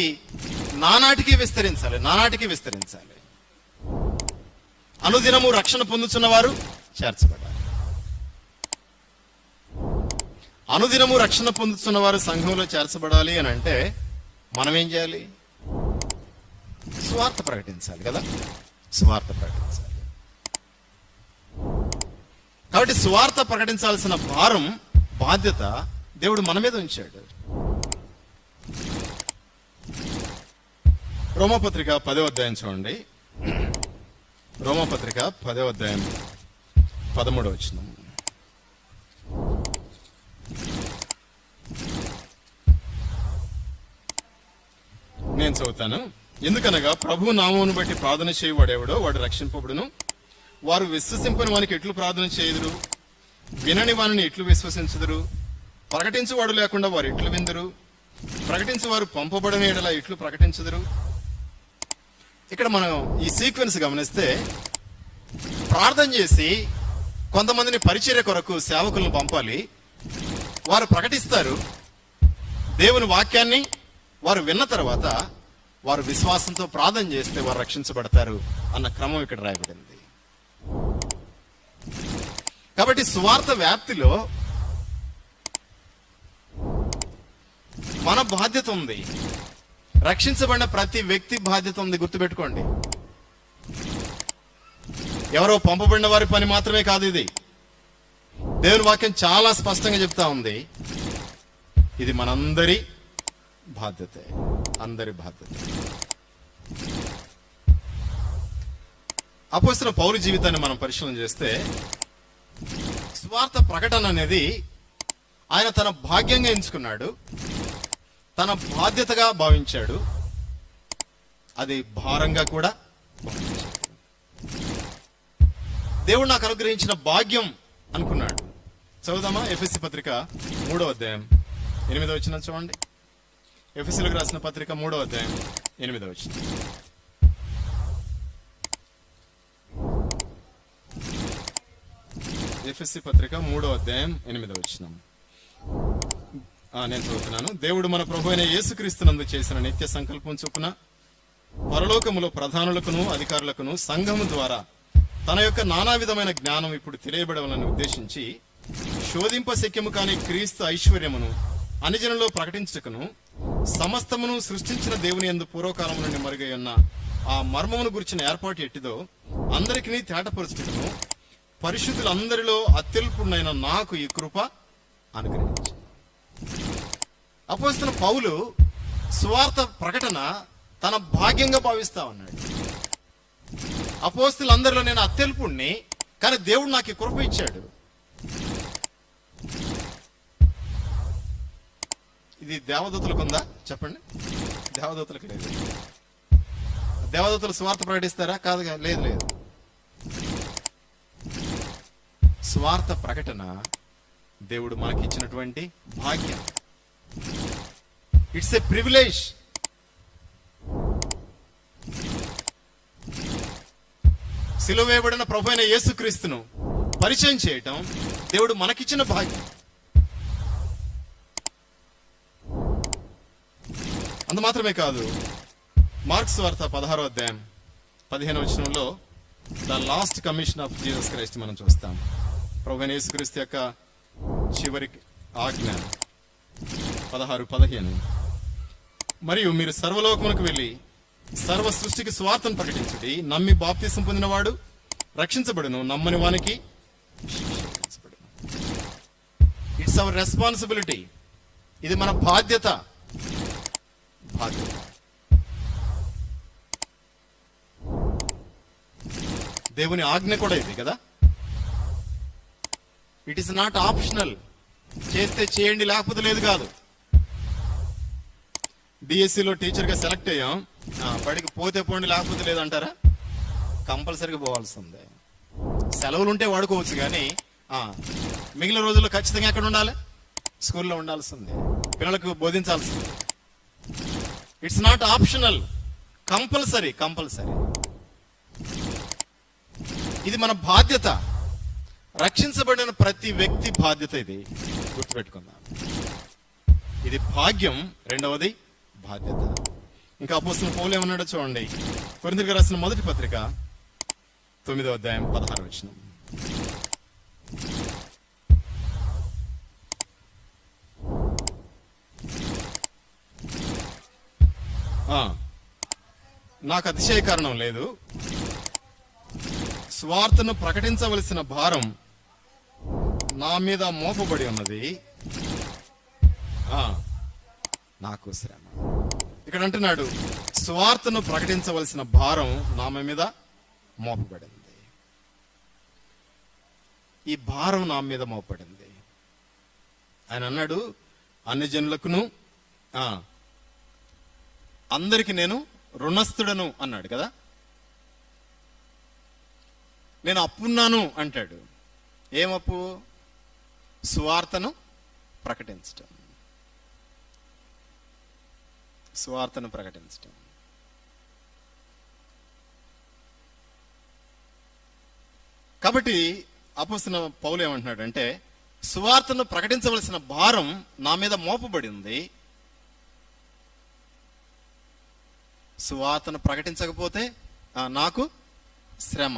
నానాటికి విస్తరించాలి, నానాటికి విస్తరించాలి. అనుదినము రక్షణ పొందుతున్న వారు చేర్చబడాలి. అనుదినము రక్షణ పొందుతున్న వారు సంఘంలో చేర్చబడాలి అని అంటే మనం ఏం చేయాలి? సువార్త ప్రకటించాలి కదా, సువార్త ప్రకటించాలి. కాబట్టి సువార్త ప్రకటించాల్సిన భారం, బాధ్యత దేవుడు మన మీద ఉంచాడు. రోమాపత్రిక 10వ అధ్యాయం చూడండి. రోమాపత్రిక 10వ అధ్యాయం 13వ వచనం. నేను చదువుతాను. ఎందుకనగా ప్రభు నామమును బట్టి ప్రార్థన చేయవాడేవాడో వాడు రక్షింపబడును. వారు విశ్వసింపని వానికి ఎట్లు ప్రార్థన చేయుదురు? వినని వారిని ఎట్లు విశ్వసించుదురు? ప్రకటించువాడు లేకుండా వారు ఎట్లు విందురు? ప్రకటించువారు పంపబడిన ఎడల ఎట్లు ప్రకటించుదురు? ఇక్కడ మనం ఈ సీక్వెన్స్ గమనిస్తే, ప్రార్థన చేసి కొంతమందిని పరిచర్య కొరకు సేవకులను పంపాలి, వారు ప్రకటిస్తారు. దేవుని వాక్యాన్ని వారు విన్న తర్వాత వారు విశ్వాసంతో ప్రార్థన చేస్తే వారు రక్షించబడతారు అన్న క్రమం ఇక్కడ రాయబడింది. కాబట్టి సువార్త వ్యాప్తిలో మన బాధ్యత ఉంది, రక్షించబడిన ప్రతి వ్యక్తి బాధ్యత ఉంది. గుర్తుపెట్టుకోండి, ఎవరో పంపబడిన వారి పని మాత్రమే కాదు ఇది. దేవుని వాక్యం చాలా స్పష్టంగా చెప్తా ఉంది, ఇది మనందరి బాధ్యతే, అందరి బాధ్యత. అపోస్తలుడైన పౌలు జీవితాన్ని మనం పరిశీలన చేస్తే సువార్త ప్రకటన అనేది ఆయన తన భాగ్యంగా ఎంచుకున్నాడు, తన బాధ్యతగా భావించాడు, అది భారంగా కూడా భావించాడు. దేవుడు నాకు అనుగ్రహించిన భాగ్యం అనుకున్నాడు. చదువుదామా? ఎఫెసీ పత్రిక 3వ అధ్యాయం 8వ వచనం చూడండి. ఎఫెసీలకు రాసిన పత్రిక 3వ అధ్యాయం 8వ వచనం. ఎఫెసీ పత్రిక 3వ అధ్యాయం 8వ వచనం. నేను చదువుతున్నాను. దేవుడు మన ప్రభు అయిన యేసుక్రీస్తునందు చేసిన నిత్య సంకల్పం చొప్పున పరలోకములో ప్రధానులకును అధికారులకును సంఘము ద్వారా తన యొక్క నానా విధమైన జ్ఞానం ఇప్పుడు తెలియబడవాలని ఉద్దేశించి శోధింప శక్యము కాని క్రీస్తు ఐశ్వర్యమును అన్యజనులలో ప్రకటించుటకును సమస్తమును సృష్టించిన దేవుని యందు పూర్వకాలం నుండి మరుగై ఉన్న ఆ మర్మమును గురించిన ఏర్పాటు ఎట్టిదో అందరికీ తేటపరుచుటకును పరిశుద్ధులందరిలో అత్యల్పుడైన నాకు ఈ కృప అనుగ్రహించింది. అపోస్తలుడైన పౌలు సువార్త ప్రకటన తన భాగ్యంగా భావిస్తా ఉన్నాడు. అపోస్తలులందరిలో నేను అత్యల్పుణ్ణి, కానీ దేవుడు నాకు ఈ కృప ఇచ్చాడు. ఇది దేవదూతలకు ఉందా చెప్పండి? దేవదూతలకు లేదు. దేవదూతలు సువార్త ప్రకటిస్తారా? కాదుగా, లేదు లేదు. సువార్త ప్రకటన దేవుడు మనకి ఇచ్చినటువంటి భాగ్యం. It's a privilege. సిలువ వేయబడిన ప్రభు అయిన యేసుక్రీస్తును పరిచయం చేయటం దేవుడు మనకిచ్చిన భాగ్యం. అంత మాత్రమే కాదు, మార్క్స్ వార్త 16వ అధ్యాయం 15వ వచనంలో the last commission of Jesus Christ మనం చూస్తాం. ప్రభు అయిన యేసుక్రీస్తు యొక్క చివరి ఆజ్ఞ 16:15. మరియు మీరు సర్వలోకమునకు వెళ్ళి సర్వ సృష్టికి సువార్తను ప్రకటించుడి. నమ్మి బాప్తిసం పొందినవాడు రక్షించబడును, నమ్మని వానికి శిక్షించబడును. It's our responsibility. ఇది మన బాధ్యత. దేవుని ఆజ్ఞ కూడా ఇది కదా. It is not optional. చేస్తే చేయండి, లేకపోతే లేదు కాదు. డిఎస్సిలో టీచర్గా సెలెక్ట్ అయ్యాం, బడికి పోతే పోండి లేకపోతే లేదంటారా? కంపల్సరీగా పోవాల్సిందే. సెలవులు ఉంటే వాడుకోవచ్చు, కానీ మిగిలిన రోజుల్లో ఖచ్చితంగా ఎక్కడ ఉండాలి? స్కూల్లో ఉండాల్సిందే, పిల్లలకు బోధించాల్సిందే. It's not optional, compulsory. ఇది మన బాధ్యత. రక్షించబడిన ప్రతి వ్యక్తి బాధ్యత ఇది. గుర్తుపెట్టుకుందాం. ఇది భాగ్యం, రెండవది బాధ్యత. ఇంకా అపోస్తలుడైన పౌలు ఏమన్నాడో చూడండి. కొరింథీయులకు రాసిన మొదటి పత్రిక 9వ అధ్యాయం 16వ వచనం. నాకు అతిశయ కారణం లేదు, స్వార్థను ప్రకటించవలసిన భారం నా మీద మోపబడి ఉన్నది, నాకు శ్రమ. ఇక్కడ అంటున్నాడు, స్వార్థను ప్రకటించవలసిన భారం నా మీద మోపబడింది. ఈ భారం నా మీద మోపబడింది. ఆయన అన్నాడు, అన్ని జనులకును అందరికి నేను రుణస్థుడను అన్నాడు కదా. నేను అప్పున్నాను అంటాడు. ఏమప్పు? సువార్తను ప్రకటించటం. కాబట్టి అపోస్తలుడైన పౌలు ఏమంటున్నాడు అంటే, సువార్తను ప్రకటించవలసిన భారం నా మీద మోపబడి ఉంది, సువార్తను ప్రకటించకపోతే నాకు శ్రమ.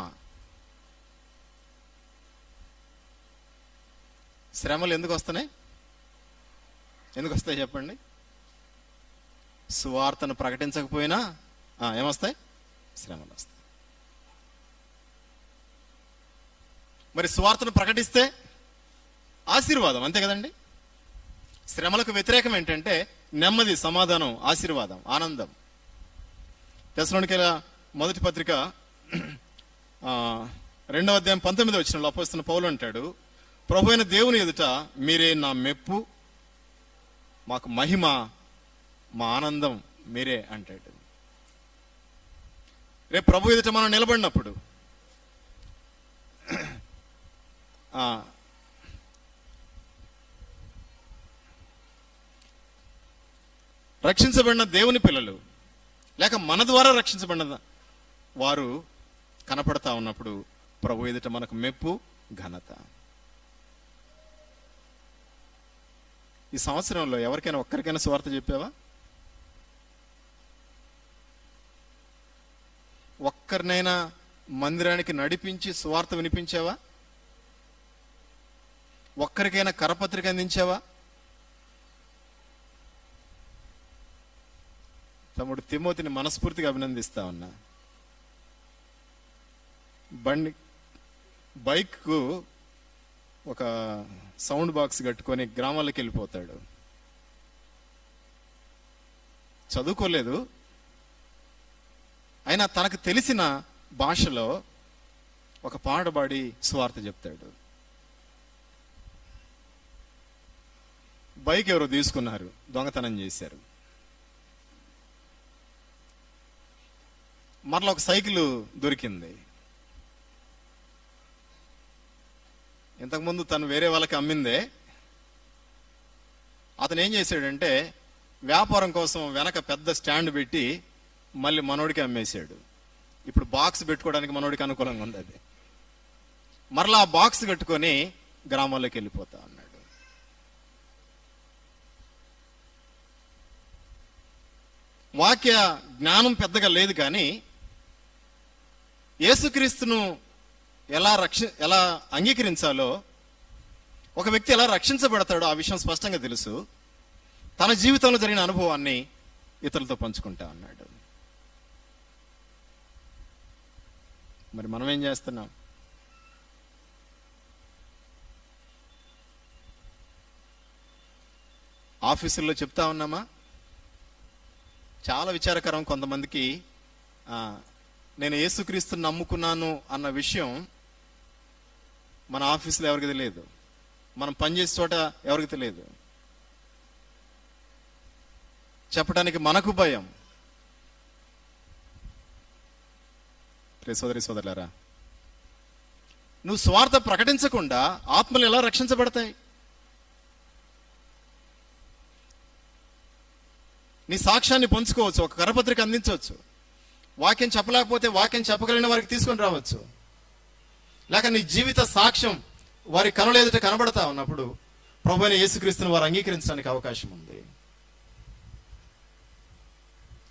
శ్రమలు ఎందుకు వస్తున్నాయి? ఎందుకు వస్తాయి చెప్పండి? సువార్తను ప్రకటించకపోయినా ఏమొస్తాయి? శ్రమలు వస్తాయి. మరి సువార్తను ప్రకటిస్తే ఆశీర్వాదం, అంతే కదండి. శ్రమలకు వ్యతిరేకం ఏంటంటే నెమ్మది, సమాధానం, ఆశీర్వాదం, ఆనందం. తెస్సలోనికీయుల మొదటి పత్రిక 2వ అధ్యాయం 19వ వచనంలో అపోస్తలుడైన పౌలు అంటాడు, ప్రభు అయిన దేవుని ఎదుట మీరే నా మెప్పు, మాకు మహిమ, మా ఆనందం మీరే అంటాడు. రేపు ప్రభు ఎదుట మనం నిలబడినప్పుడు రక్షించబడిన దేవుని పిల్లలు లేక మన ద్వారా రక్షించబడిన వారు కనపడతా ఉన్నప్పుడు ప్రభు ఎదుట మనకు మెప్పు, ఘనత. ఈ సంవత్సరంలో ఎవరికైనా ఒక్కరికైనా సువార్త చెప్పావా? ఒక్కరినైనా మందిరానికి నడిపించి సువార్త వినిపించావా? ఒక్కరికైనా కరపత్రిక అందించావా? తమ్ముడు తిమోతిని మనస్ఫూర్తిగా అభినందిస్తా ఉన్నా. బైక్కు ఒక సౌండ్ బాక్స్ కట్టుకొని గ్రామాలకు వెళ్ళిపోతాడు. చదువుకోలేదు, అయినా తనకు తెలిసిన భాషలో ఒక పాట పాడి సువార్త చెప్తాడు. బైక్ ఎవరో తీసుకున్నారు, దొంగతనం చేశారు. మరలా ఒక సైకిల్ దొరికింది. ఇంతకుముందు తను వేరే వాళ్ళకి అమ్మిందే. అతను ఏం చేశాడంటే వ్యాపారం కోసం వెనక పెద్ద స్టాండ్ పెట్టి మళ్ళీ మనోడికి అమ్మేశాడు. ఇప్పుడు బాక్స్ పెట్టుకోవడానికి మనోడికి అనుకూలంగా ఉంది అది. మరలా ఆ బాక్స్ కట్టుకొని గ్రామాల్లోకి వెళ్ళిపోతా ఉన్నాడు. వాక్య జ్ఞానం పెద్దగా లేదు, కానీ యేసుక్రీస్తును ఎలా అంగీకరించాలో, ఒక వ్యక్తి ఎలా రక్షించబడతాడో ఆ విషయం స్పష్టంగా తెలుసు. తన జీవితంలో జరిగిన అనుభవాన్ని ఇతరులతో పంచుకుంటా అన్నాడు. మరి మనం ఏం చేస్తున్నాం? ఆఫీసుల్లో చెప్తా ఉన్నామా? చాలా విచారకరం. కొంతమందికి నేను యేసుక్రీస్తుని నమ్ముకున్నాను అన్న విషయం మన ఆఫీసులో ఎవరికి తెలియదు, మనం పనిచేసే చోట ఎవరికి తెలియదు. చెప్పడానికి మనకు భయం. సోదరి సోదరులారా, నువ్వు స్వార్థ ప్రకటించకుండా ఆత్మలు ఎలా రక్షించబడతాయి? నీ సాక్ష్యాన్ని పంచుకోవచ్చు, ఒక కరపత్రిక అందించవచ్చు. వాక్యం చెప్పలేకపోతే వాక్యం చెప్పగలిగిన వారికి తీసుకొని రావచ్చు. లేక నీ జీవిత సాక్ష్యం వారి కనుల ఎదుట కనబడతా ఉన్నప్పుడు ప్రభువైన యేసుక్రీస్తుని వారు అంగీకరించడానికి అవకాశం ఉంది.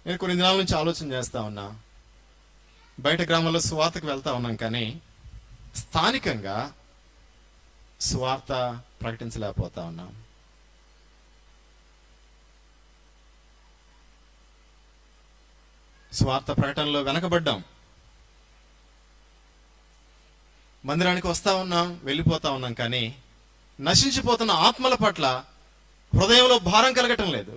నేను కొన్ని దినాల నుంచి ఆలోచన చేస్తా ఉన్నా. బయట గ్రామాల్లో సువార్తకు వెళ్తా ఉన్నాం, కానీ స్థానికంగా సువార్త ప్రకటించలేకపోతా ఉన్నాం. స్వార్థ ప్రకటనలో వెనకబడ్డాం. మందిరానికి వస్తా ఉన్నాం, వెళ్ళిపోతా ఉన్నాం, కానీ నశించిపోతున్న ఆత్మల పట్ల హృదయంలో భారం కలగటం లేదు.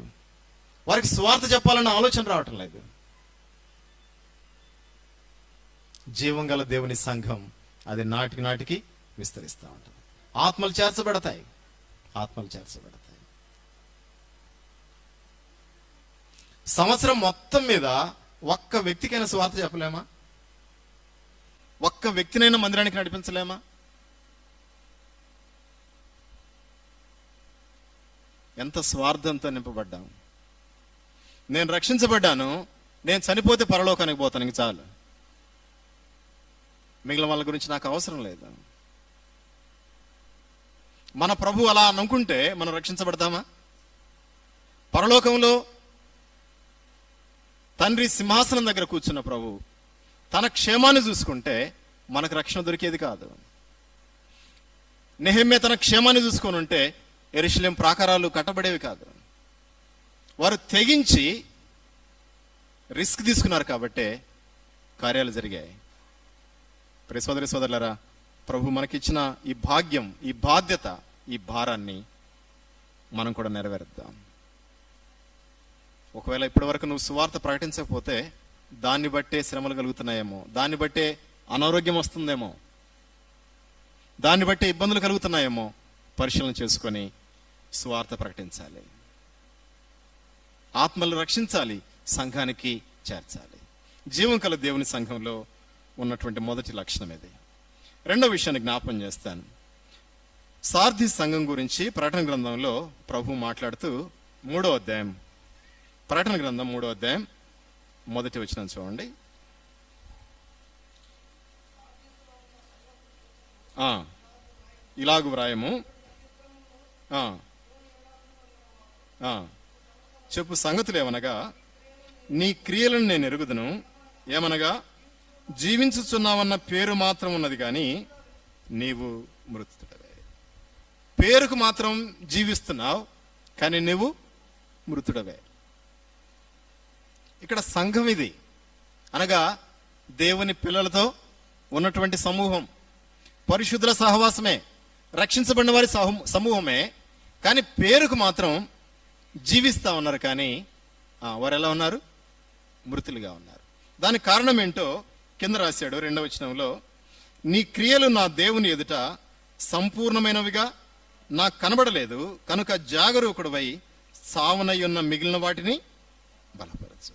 వారికి స్వార్థ చెప్పాలన్న ఆలోచన రావటం లేదు. జీవం గల దేవుని సంఘం అది నాటికి నాటికి విస్తరిస్తూ ఉంటుంది. ఆత్మలు చేర్చబడతాయి. సంవత్సరం మొత్తం మీద ఒక్క వ్యక్తికైనా సువార్త చెప్పలేమా? ఒక్క వ్యక్తినైనా మందిరానికి నడిపించలేమా? ఎంత స్వార్థంతో నింపబడ్డాం. నేను రక్షించబడ్డాను, నేను చనిపోతే పరలోకానికి పోతానికి చాలు, మిగిలిన వాళ్ళ గురించి నాకు అవసరం లేదు. మన ప్రభు అలా అనుకుంటే మనం రక్షించబడతామా? పరలోకంలో తండ్రి సింహాసనం దగ్గర కూర్చున్న ప్రభు తన క్షేమాన్ని చూసుకుంటే మనకు రక్షణ దొరికేది కాదు. నెహెమ్యా తన క్షేమాన్ని చూసుకొని ఉంటే యెరూషలేం ప్రాకారాలు కట్టబడేవి కాదు. వారు తెగించి రిస్క్ తీసుకున్నారు కాబట్టే కార్యాలు జరిగాయి. ప్రియ సోదరి సోదరులారా, ప్రభు మనకిచ్చిన ఈ భాగ్యం, ఈ బాధ్యత, ఈ భారాన్ని మనం కూడా నెరవేరుద్దాం. ఒకవేళ ఇప్పటి వరకు నువ్వు సువార్త ప్రకటించకపోతే దాన్ని బట్టే శ్రమలు కలుగుతున్నాయేమో, దాన్ని బట్టే అనారోగ్యం వస్తుందేమో, దాన్ని బట్టే ఇబ్బందులు కలుగుతున్నాయేమో పరిశీలన చేసుకొని సువార్త ప్రకటించాలి. ఆత్మలు రక్షించాలి, సంఘానికి చేర్చాలి. జీవం కల దేవుని సంఘంలో ఉన్నటువంటి మొదటి లక్షణం ఇది. రెండో విషయాన్ని జ్ఞాపం చేస్తాను. సార్ది సంఘం గురించి ప్రకటన గ్రంథంలో ప్రభు మాట్లాడుతూ 3వ అధ్యాయం, ప్రకటన గ్రంథం 3వ అధ్యాయం 1వ వచనం చూడండి. ఇలాగు వ్రాయము, చెప్పు సంగతులు ఏమనగా, నీ క్రియలను నేను ఎరుగుదును. ఏమనగా, జీవించుచున్నావన్న పేరు మాత్రం ఉన్నది కానీ నీవు మృతుడవే. పేరుకు మాత్రం జీవిస్తున్నావు కానీ నువ్వు మృతుడవే. ఇక్కడ సంఘం ఇది అనగా దేవుని పిల్లలతో ఉన్నటువంటి సమూహం, పరిశుద్ధుల సహవాసమే, రక్షించబడిన వారి సమూహమే. కానీ పేరుకు మాత్రం జీవిస్తా ఉన్నారు కానీ వారు ఎలా ఉన్నారు? మృతులుగా ఉన్నారు. దానికి కారణం ఏంటో కింద రాశాడు 2వ వచనంలో, నీ క్రియలు నా దేవుని ఎదుట సంపూర్ణమైనవిగా నాకు కనబడలేదు కనుక జాగరూకుడవై సావనై ఉన్న మిగిలిన వాటిని బలపరచు.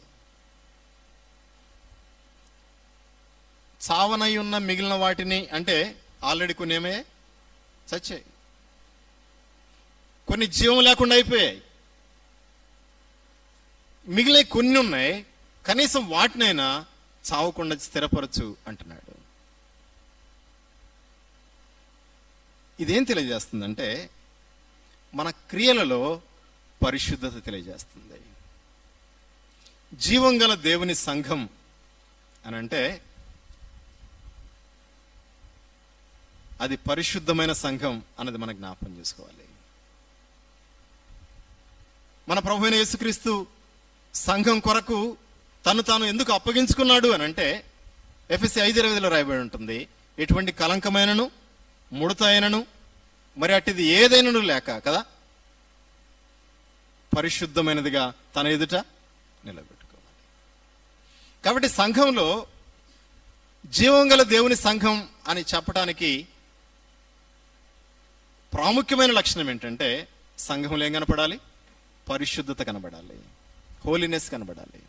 సావనై ఉన్న మిగిలిన వాటిని అంటే ఆల్రెడీ కొన్ని ఏమయ్యాయి? చచ్చాయి. కొన్ని జీవం లేకుండా అయిపోయాయి. మిగిలిన కొన్ని ఉన్నాయి, కనీసం వాటినైనా చావకుండా స్థిరపరచు అంటున్నాడు. ఇదేం తెలియజేస్తుందంటే మన క్రియలలో పరిశుద్ధత తెలియజేస్తుంది. జీవం గల దేవుని సంఘం అని అంటే అది పరిశుద్ధమైన సంఘం అన్నది మనం జ్ఞాపకం చేసుకోవాలి. మన ప్రభువైన యేసుక్రీస్తు సంఘం కొరకు తను తాను ఎందుకు అప్పగించుకున్నాడు అని అంటే ఎఫెసీ 5:20 రాయబడి ఉంటుంది, ఎటువంటి కలంకమైనను ముడత అయినను మరి అట్టిది ఏదైనను లేక కదా పరిశుద్ధమైనదిగా తన ఎదుట నిలబెట్టుకోవాలి. కాబట్టి సంఘంలో జీవం గల దేవుని సంఘం అని చెప్పడానికి ప్రాముఖ్యమైన లక్షణం ఏంటంటే సంఘంలో ఏం కనపడాలి? పరిశుద్ధత కనబడాలి, హోలీనెస్ కనబడాలి.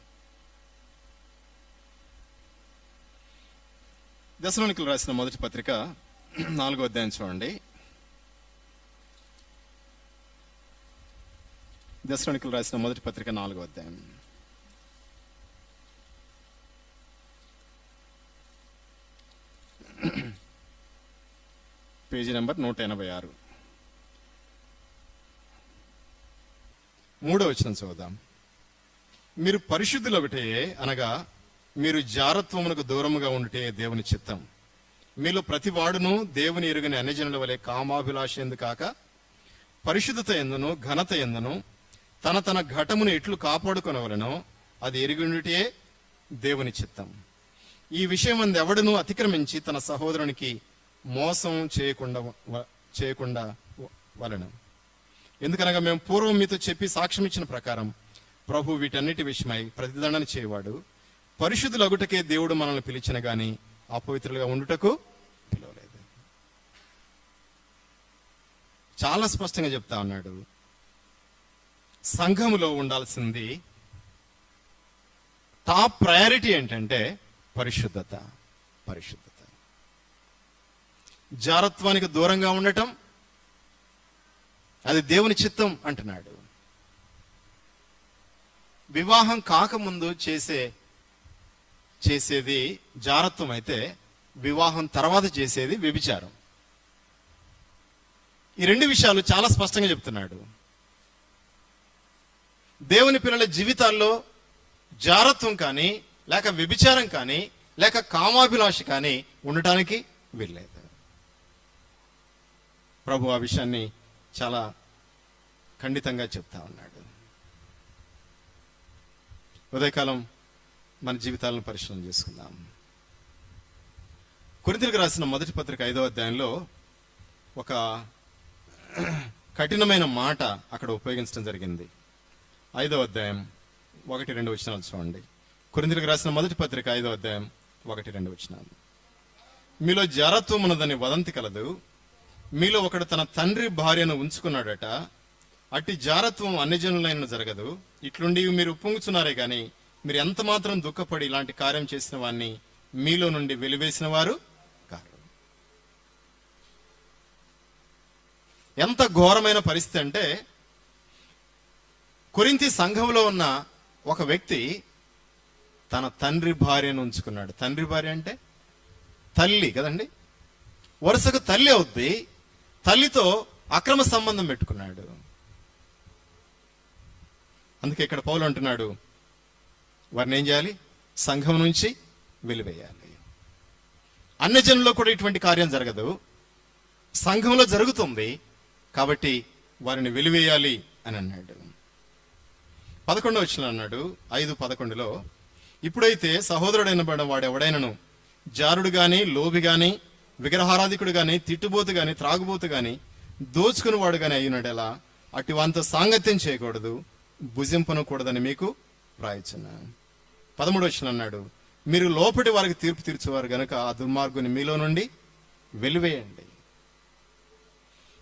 దశలోనికలు రాసిన మొదటి పత్రిక 4వ అధ్యాయం చూడండి. దశలోనికలు రాసిన మొదటి పత్రిక 4వ అధ్యాయం పేజీ నెంబర్ 186, 3వ వచనం చదువుదాం. మీరు పరిశుద్ధులు ఒకటే అనగా మీరు జారత్వమునకు దూరముగా ఉంటే దేవుని చిత్తం. మీలో ప్రతి వాడును దేవుని ఎరుగని అన్యజనుల వలె కామాభిలాష ఎందు కాక పరిశుద్ధత ఎందును ఘనత ఎందును తన తన ఘటమును ఎట్లు కాపాడుకొనవలెనో అది ఎరుగుండుటే దేవుని చిత్తం. ఈ విషయం అందు ఎవడును అతిక్రమించి తన సహోదరునికి మోసం చేయకుండా వలెను. ఎందుకనగా మేము పూర్వం మీతో చెప్పి సాక్ష్యం ఇచ్చిన ప్రకారం ప్రభు వీటన్నిటి విషయమై ప్రతిదండన చేయవాడు. పరిశుద్ధులు అగుటకే దేవుడు మనల్ని పిలిచిన గాని అపవిత్రులుగా ఉండుటకు పిలవలేదు. చాలా స్పష్టంగా చెప్తా ఉన్నాడు. సంఘములో ఉండాల్సింది టాప్ ప్రయారిటీ ఏంటంటే పరిశుద్ధత. పరిశుద్ధత, జారత్వానికి దూరంగా ఉండటం అది దేవుని చిత్తం అంటున్నాడు. వివాహం కాకముందు చేసేది జారత్వం అయితే వివాహం తర్వాత చేసేది వ్యభిచారం. ఈ 2 విషయాలు చాలా స్పష్టంగా చెప్తున్నాడు. దేవుని పిల్లల జీవితాల్లో జారత్వం కానీ, లేక వ్యభిచారం కానీ, లేక కామాభిలాష కానీ ఉండటానికి వీల్లేదు. ప్రభు ఆ విషయాన్ని చాలా ఖండితంగా చెప్తా ఉన్నాడు. ఉదయకాలం మన జీవితాలను పరిశీలన చేసుకుందాం. కొరింథీయులకు రాసిన మొదటి పత్రిక 5వ అధ్యాయంలో ఒక కఠినమైన మాట అక్కడ ఉపయోగించడం జరిగింది. 5వ అధ్యాయం 1-2 వచనాలు చూడండి. కొరింథీయులకు రాసిన మొదటి పత్రిక 5వ అధ్యాయం 1-2 వచనాలు. మీలో జారత్వం ఉన్నదని వదంతి కలదు. మీలో ఒకడు తన తండ్రి భార్యను ఉంచుకున్నాడట. అట్టి జారత్వం అన్యజనులైన జరగదు. ఇట్లుండి మీరు ఉప్పొంగుచున్నారే గాని మీరు ఎంత మాత్రం దుఃఖపడి ఇలాంటి కార్యం చేసిన వారిని మీలో నుండి వెలివేసిన వారు కారు. ఎంత ఘోరమైన పరిస్థితి అంటే, కొరింథీ సంఘంలో ఉన్న ఒక వ్యక్తి తన తండ్రి భార్యను ఉంచుకున్నాడు. తండ్రి భార్య అంటే తల్లి కదండి, వరుసకు తల్లి అవుద్ది. తల్లితో అక్రమ సంబంధం పెట్టుకున్నాడు. అందుకే ఇక్కడ పౌలు అంటున్నాడు, వారిని ఏం చేయాలి? సంఘం నుంచి వెలివేయాలి. అన్యజనుల్లో కూడా ఇటువంటి కార్యం జరగదు, సంఘంలో జరుగుతుంది. కాబట్టి వారిని వెలివేయాలి అని అన్నాడు. 11వ వచనం అన్నాడు, 5:11లో, ఇప్పుడైతే సహోదరుడైన వాడెవడైనను జారుడు గాని, లోబి గాని, విగ్రహారాధికుడు గాని, తిట్టుబోతు గాని, త్రాగుబోతు గాని, దోచుకుని వాడు గాని అయ్యున్నాడెలా అటు వాంతో సాంగత్యం చేయకూడదు, భుజింపనకూడదని మీకు రాయిచున్నాను. 13వ వచనం అన్నాడు, మీరు లోపటి వారికి తీర్పు తీర్చేవారు గనుక ఆ దుర్మార్గుని మీలో నుండి వెలివేయండి.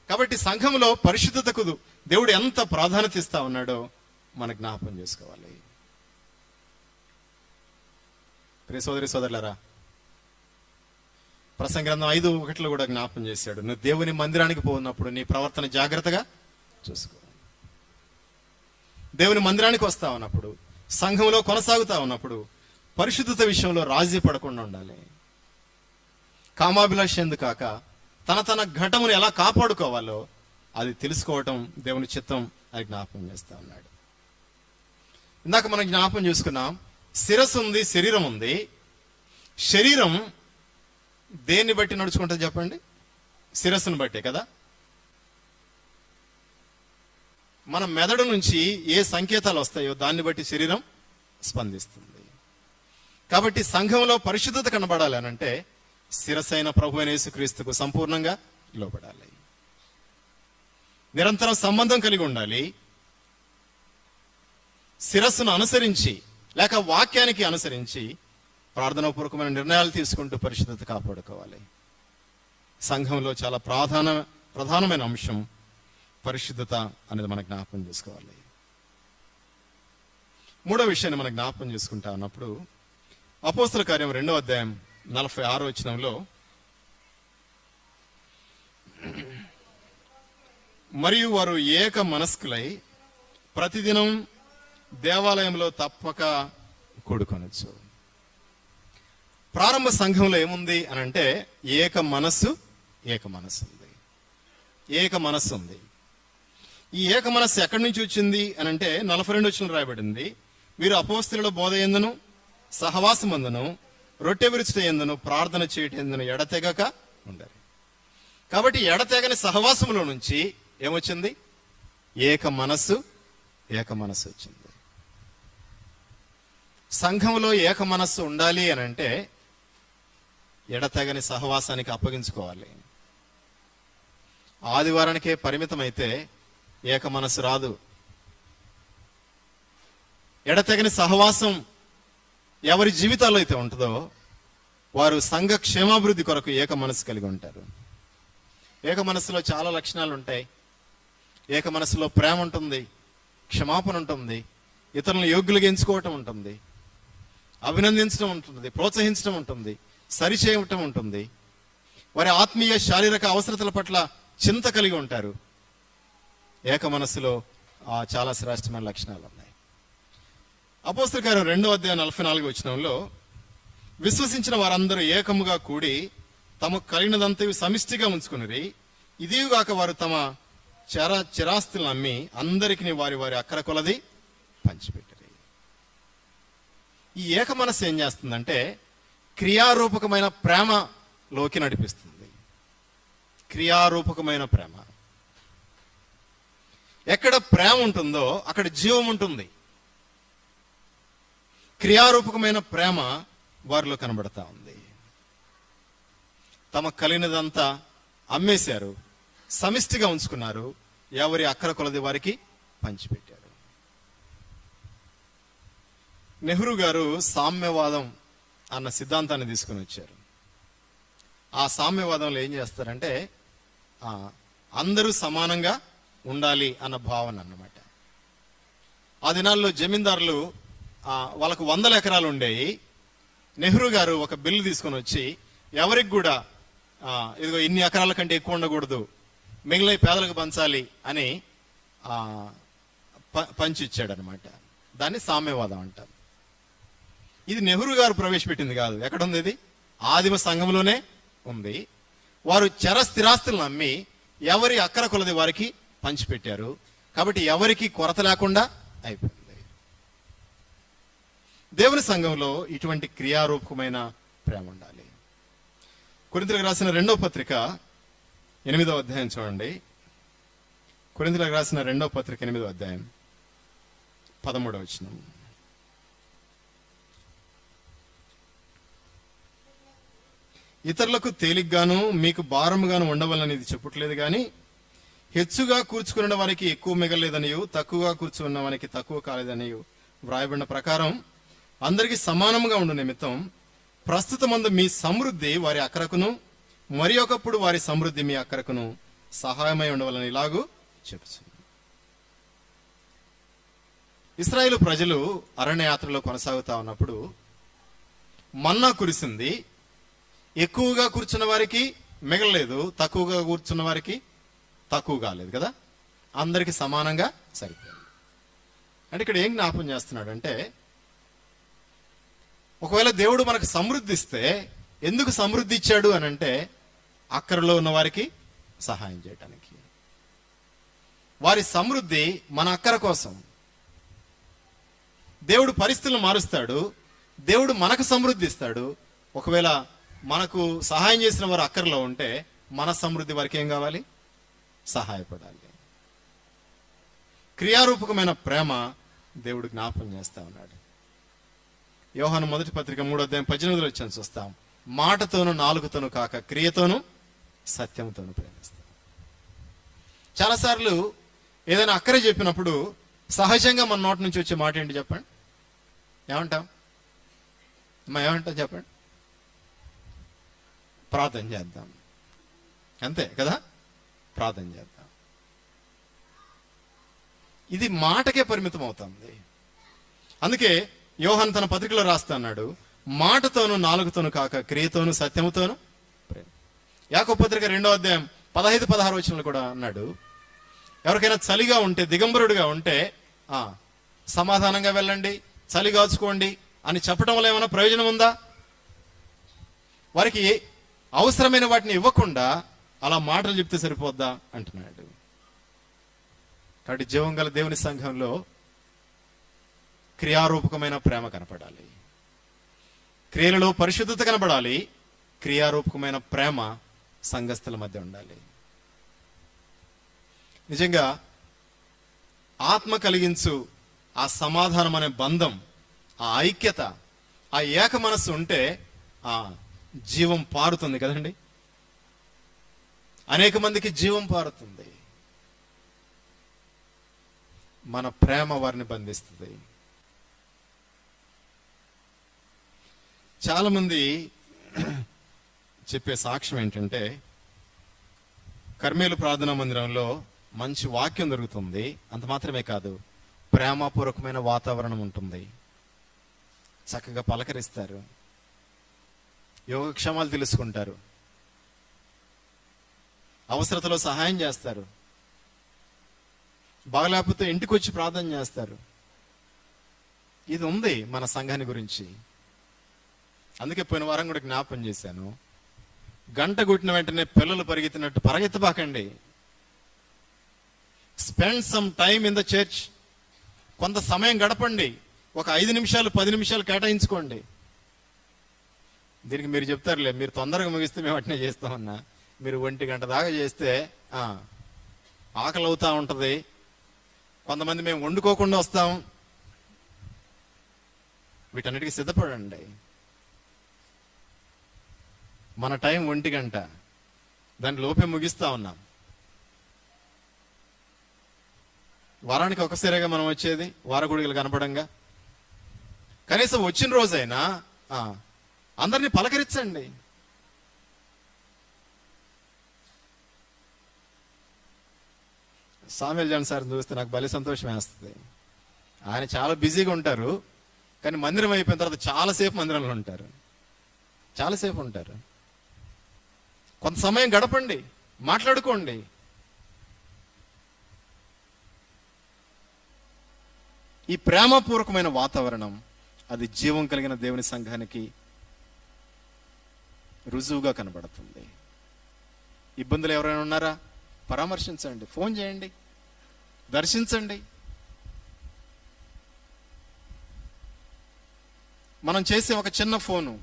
కాబట్టి సంఘంలో పరిశుద్ధతకు దేవుడు ఎంత ప్రాధాన్యత ఇస్తా ఉన్నాడో మన జ్ఞాపకం చేసుకోవాలి. ప్రియ సోదరి సోదరులారా, ప్రసంగ గ్రంథం 5:1 కూడా జ్ఞాపకం చేశాడు, నువ్వు దేవుని మందిరానికి పోన్నప్పుడు నీ ప్రవర్తన జాగ్రత్తగా చూసుకో. దేవుని మందిరానికి వస్తా ఉన్నప్పుడు, సంఘంలో కొనసాగుతా ఉన్నప్పుడు పరిశుద్ధత విషయంలో రాజీ పడకుండా ఉండాలి. కామాభిలాష ఎందుకు కాక తన ఘటమును ఎలా కాపాడుకోవాలో అది తెలుసుకోవటం దేవుని చిత్తం అని జ్ఞాపకం చేస్తా ఉన్నాడు. ఇందాక మనం జ్ఞాపకం చేసుకున్నాం, శిరస్సు ఉంది, శరీరం ఉంది. శరీరం దేన్ని బట్టి నడుచుకుంటుంది చెప్పండి? శిరస్సును బట్టే కదా. మన మెదడు నుంచి ఏ సంకేతాలు వస్తాయో దాన్ని బట్టి శరీరం స్పందిస్తుంది. కాబట్టి సంఘంలో పరిశుద్ధత కనబడాలి అనంటే శిరస్సైన ప్రభువైన యేసుక్రీస్తుకు సంపూర్ణంగా లోబడాలి, నిరంతరం సంబంధం కలిగి ఉండాలి. శిరస్సును అనుసరించి లేక వాక్యానికి అనుసరించి ప్రార్థనాపూర్వకమైన నిర్ణయాలు తీసుకుంటూ పరిశుద్ధత కాపాడుకోవాలి. సంఘంలో చాలా ప్రధానమైన అంశం పరిశుద్ధత అనేది మనం జ్ఞాపకం చేసుకోవాలి. మూడో విషయాన్ని మనం జ్ఞాపకం చేసుకుంటా ఉన్నప్పుడు అపోస్తల కార్యం 2వ అధ్యాయం 46వ వచనంలో, మరియు వారు ఏక మనస్కులై ప్రతిదినం దేవాలయంలో తప్పక కూడుకొనొచ్చు. ప్రారంభ సంఘంలో ఏముంది అని అంటే ఏక మనస్సు ఉంది. ఏక మనస్సు ఉంది. ఈ ఏక మనస్సు ఎక్కడి నుంచి వచ్చింది అని అంటే 42 వచనంలో రాయబడింది, వీరు అపోస్తలుల బోధ యందును సహవాసమందును రొట్టె విరుచుట యందును ప్రార్థన చేయటం యందును ఎడతెగక ఉండరు. కాబట్టి ఎడతెగని సహవాసములో నుంచి ఏమొచ్చింది? ఏక మనస్సు వచ్చింది. సంఘంలో ఏక మనస్సు ఉండాలి అని అంటే ఎడతెగని సహవాసానికి అప్పగించుకోవాలి. ఆదివారానికే పరిమితమైతే ఏక మనస్సు రాదు. ఎడతెగని సహవాసం ఎవరి జీవితాల్లో అయితే ఉంటుందో వారు సంఘ క్షేమాభివృద్ధి కొరకు ఏక మనస్సు కలిగి ఉంటారు. ఏక మనస్సులో చాలా లక్షణాలు ఉంటాయి. ఏక మనస్సులో ప్రేమ ఉంటుంది, క్షమాపణ ఉంటుంది, ఇతరులను యోగ్యులుగా ఎంచుకోవటం ఉంటుంది, అభినందించడం ఉంటుంది, ప్రోత్సహించడం ఉంటుంది, సరిచేయటం ఉంటుంది. వారి ఆత్మీయ శారీరక అవసరతల పట్ల చింత కలిగి ఉంటారు. ఏక మనస్సులో చాలా శ్రేష్టమైన లక్షణాలు ఉన్నాయి. అపోస్తల కార్యం 2వ అధ్యాయం 44వ వచనంలో, విశ్వసించిన వారందరూ ఏకముగా కూడి తమకు కలిగినదంతయు సమిష్టిగా ఉంచుకుని, ఇదిగాక వారు తమ చిరాస్తులను అమ్మి అందరికి వారి వారి అక్కర కొలది పంచిపెట్టారు. ఈ ఏక మనస్సు ఏం చేస్తుందంటే క్రియారూపకమైన ప్రేమలోకి నడిపిస్తుంది. క్రియారూపకమైన ప్రేమ. ఎక్కడ ప్రేమ ఉంటుందో అక్కడ జీవం ఉంటుంది. క్రియారూపకమైన ప్రేమ వారిలో కనబడతా ఉంది. తమ కలిగినదంతా అమ్మేశారు, సమిష్టిగా ఉంచుకున్నారు, ఎవరి అక్కర కొలది వారికి పంచిపెట్టారు. నెహ్రూ గారు సామ్యవాదం అన్న సిద్ధాంతాన్ని తీసుకుని వచ్చారు. ఆ సామ్యవాదంలో ఏం చేస్తారంటే అందరూ సమానంగా ఉండాలి అన్న భావన అన్నమాట. ఆ దినాల్లో జమీందారులు వాళ్ళకు 100 ఎకరాలు ఉండేవి. నెహ్రూ గారు ఒక బిల్లు తీసుకొని వచ్చి ఎవరికి కూడా ఇదిగో ఇన్ని ఎకరాల కంటే ఎక్కువ ఉండకూడదు, మిగిలిన పేదలకు పంచాలి అని పంచి ఇచ్చాడు అనమాట. దాన్ని సామ్యవాదం అంటారు. ఇది నెహ్రూ గారు ప్రవేశపెట్టింది కాదు. ఎక్కడుంది ఇది? ఆదిమ సంఘంలోనే ఉంది. వారు చర స్థిరాస్తులను అమ్మి ఎవరి అక్కర కొలది వారికి పంచిపెట్టారు. కాబట్టి ఎవరికి కొరత లేకుండా అయిపోయింది. దేవుని సంఘంలో ఇటువంటి క్రియారూపకమైన ప్రేమ ఉండాలి. కొరింథీయులకు రాసిన 2వ పత్రిక 8వ అధ్యాయం చూడండి. కొరింథీయులకు రాసిన 2వ పత్రిక 8వ అధ్యాయం 13వ వచనం. ఇతరులకు తేలిగ్గాను మీకు భారముగాను ఉండవాలని ఇది చెప్పట్లేదు కానీ హెచ్చుగా కూర్చుకున్న వారికి ఎక్కువ మిగలేదనియు తక్కువగా కూర్చున్న వారికి తక్కువ కాలేదనియు వ్రాయబడిన ప్రకారం అందరికీ సమానముగా ఉండు నిమిత్తం ప్రస్తుతమందు మీ సమృద్ధి వారి అక్కరకును మరి ఒకప్పుడు వారి సమృద్ధి మీ అక్కరకును సహాయమై ఉండవాలని ఇలాగూ చెప్తుంది. ఇశ్రాయేలు ప్రజలు అరణ్యయాత్రలో కొనసాగుతా ఉన్నప్పుడు మన్నా కురిసింది. ఎక్కువగా కూర్చున్న వారికి మిగలలేదు, తక్కువగా కూర్చున్న వారికి తక్కువ కాలేదు కదా, అందరికి సమానంగా సరిపోయింది. అంటే ఇక్కడ ఏం జ్ఞాపం చేస్తున్నాడు అంటే ఒకవేళ దేవుడు మనకు సమృద్ధి ఇస్తే ఎందుకు సమృద్ధి ఇచ్చాడు అని అంటే అక్కరలో ఉన్న వారికి సహాయం చేయటానికి. వారి సమృద్ధి మన అక్కర కోసం. దేవుడు పరిస్థితులను మారుస్తాడు, దేవుడు మనకు సమృద్ధి ఇస్తాడు. ఒకవేళ మనకు సహాయం చేసిన వారు అక్కరలో ఉంటే మన సమృద్ధి వారికి ఏం కావాలి? సహాయపడాలి. క్రియారూపకమైన ప్రేమ దేవుడు జ్ఞాపకం చేస్తా ఉన్నాడు. యోహాను 1వ పత్రిక 3వ అధ్యాయం 18లో వచ్చాను చూస్తాం. మాటతోను నాలుగుతోను కాక క్రియతోను సత్యంతోను ప్రేమిస్తాం. చాలాసార్లు ఏదైనా అక్కరే చెప్పినప్పుడు సహజంగా మన నోటి నుంచి వచ్చే మాట ఏంటి చెప్పండి? ఏమంటాం అమ్మా? ఏమంటాం చెప్పండి? ప్రార్థన చేద్దాం, అంతే కదా, ప్రార్థన చేద్దాం. ఇది మాటకే పరిమితం అవుతుంది. అందుకే యోహాను తన పత్రికలో రాస్తా అన్నాడు, మాటతోను నాలుగుతోను కాక క్రియతోను సత్యముతోను ప్రేమ. యాకోబు పత్రిక 2వ అధ్యాయం 15-16 వచనాలు కూడా అన్నాడు, ఎవరికైనా చలిగా ఉంటే, దిగంబరుడుగా ఉంటే సమాధానంగా వెళ్ళండి, చలి కాచుకోండి అని చెప్పడం వల్ల ఏమైనా ప్రయోజనం ఉందా? వారికి అవసరమైన వాటిని ఇవ్వకుండా అలా మాటలు చెప్తే సరిపోద్దా అంటున్నాడు. కాబట్టి జీవం గల దేవుని సంఘంలో క్రియారూపకమైన ప్రేమ కనపడాలి, క్రియలలో పరిశుద్ధత కనపడాలి, క్రియారూపకమైన ప్రేమ సంఘస్థుల మధ్య ఉండాలి. నిజంగా ఆత్మ కలిగించు ఆ సమాధానం అనే బంధం, ఆ ఐక్యత, ఆ ఏక మనస్సు ఉంటే ఆ జీవం పారుతుంది కదండి. అనేక మందికి జీవం పారుతుంది. మన ప్రేమ వారిని బంధిస్తుంది. చాలా మంది చెప్పే సాక్ష్యం ఏంటంటే కర్మేలు ప్రార్థనా మందిరంలో మంచి వాక్యం దొరుకుతుంది, అంత మాత్రమే కాదు ప్రేమపూర్వకమైన వాతావరణం ఉంటుంది, చక్కగా పలకరిస్తారు, యోగక్షేమాలు తెలుసుకుంటారు, అవసరతలో సహాయం చేస్తారు, బాగలేకపోతే ఇంటికి వచ్చి ప్రార్థన చేస్తారు. ఇది ఉంది మన సంఘాన్ని గురించి. అందుకే పోయిన వారం కూడా జ్ఞాపం చేశాను, గంట కొట్టిన వెంటనే పిల్లలు పరిగెత్తినట్టు పరిగెత్తబాకండి. Spend some time in the church. కొంత సమయం గడపండి. ఒక 5 నిమిషాలు 10 నిమిషాలు కేటాయించుకోండి. దీనికి మీరు చెప్తారులే, మీరు తొందరగా ముగిస్తే మేము అట్నే చేస్తామన్నా. మీరు 1 గంట దాకా చేస్తే ఆకలి అవుతా ఉంటుంది. కొంతమంది మేము వండుకోకుండా వస్తాం. వీటన్నిటికీ సిద్ధపడండి. మన టైం 1 గంట, దాని లోపే ముగిస్తా ఉన్నాం. వారానికి ఒకసారిగా మనం వచ్చేది, వారగుడిగలు కనపడంగా. కనీసం వచ్చిన రోజైనా అందరినీ పలకరించండి. సామ్యూల్ జాన్ సార్ చూస్తే నాకు భలే సంతోషం వేస్తుంది. ఆయన చాలా బిజీగా ఉంటారు, కానీ మందిరం అయిపోయిన తర్వాత చాలాసేపు మందిరంలో ఉంటారు. చాలాసేపు ఉంటారు. కొంత సమయం గడపండి, మాట్లాడుకోండి. ఈ ప్రేమపూర్వకమైన వాతావరణం అది జీవం కలిగిన దేవుని సంఘానికి రుజువుగా కనబడుతుంది. ఇబ్బందులు ఎవరైనా ఉన్నారా? పరామర్శించండి, ఫోన్ చేయండి, దర్శించండి. మనం చేసే ఒక చిన్న ఫోను,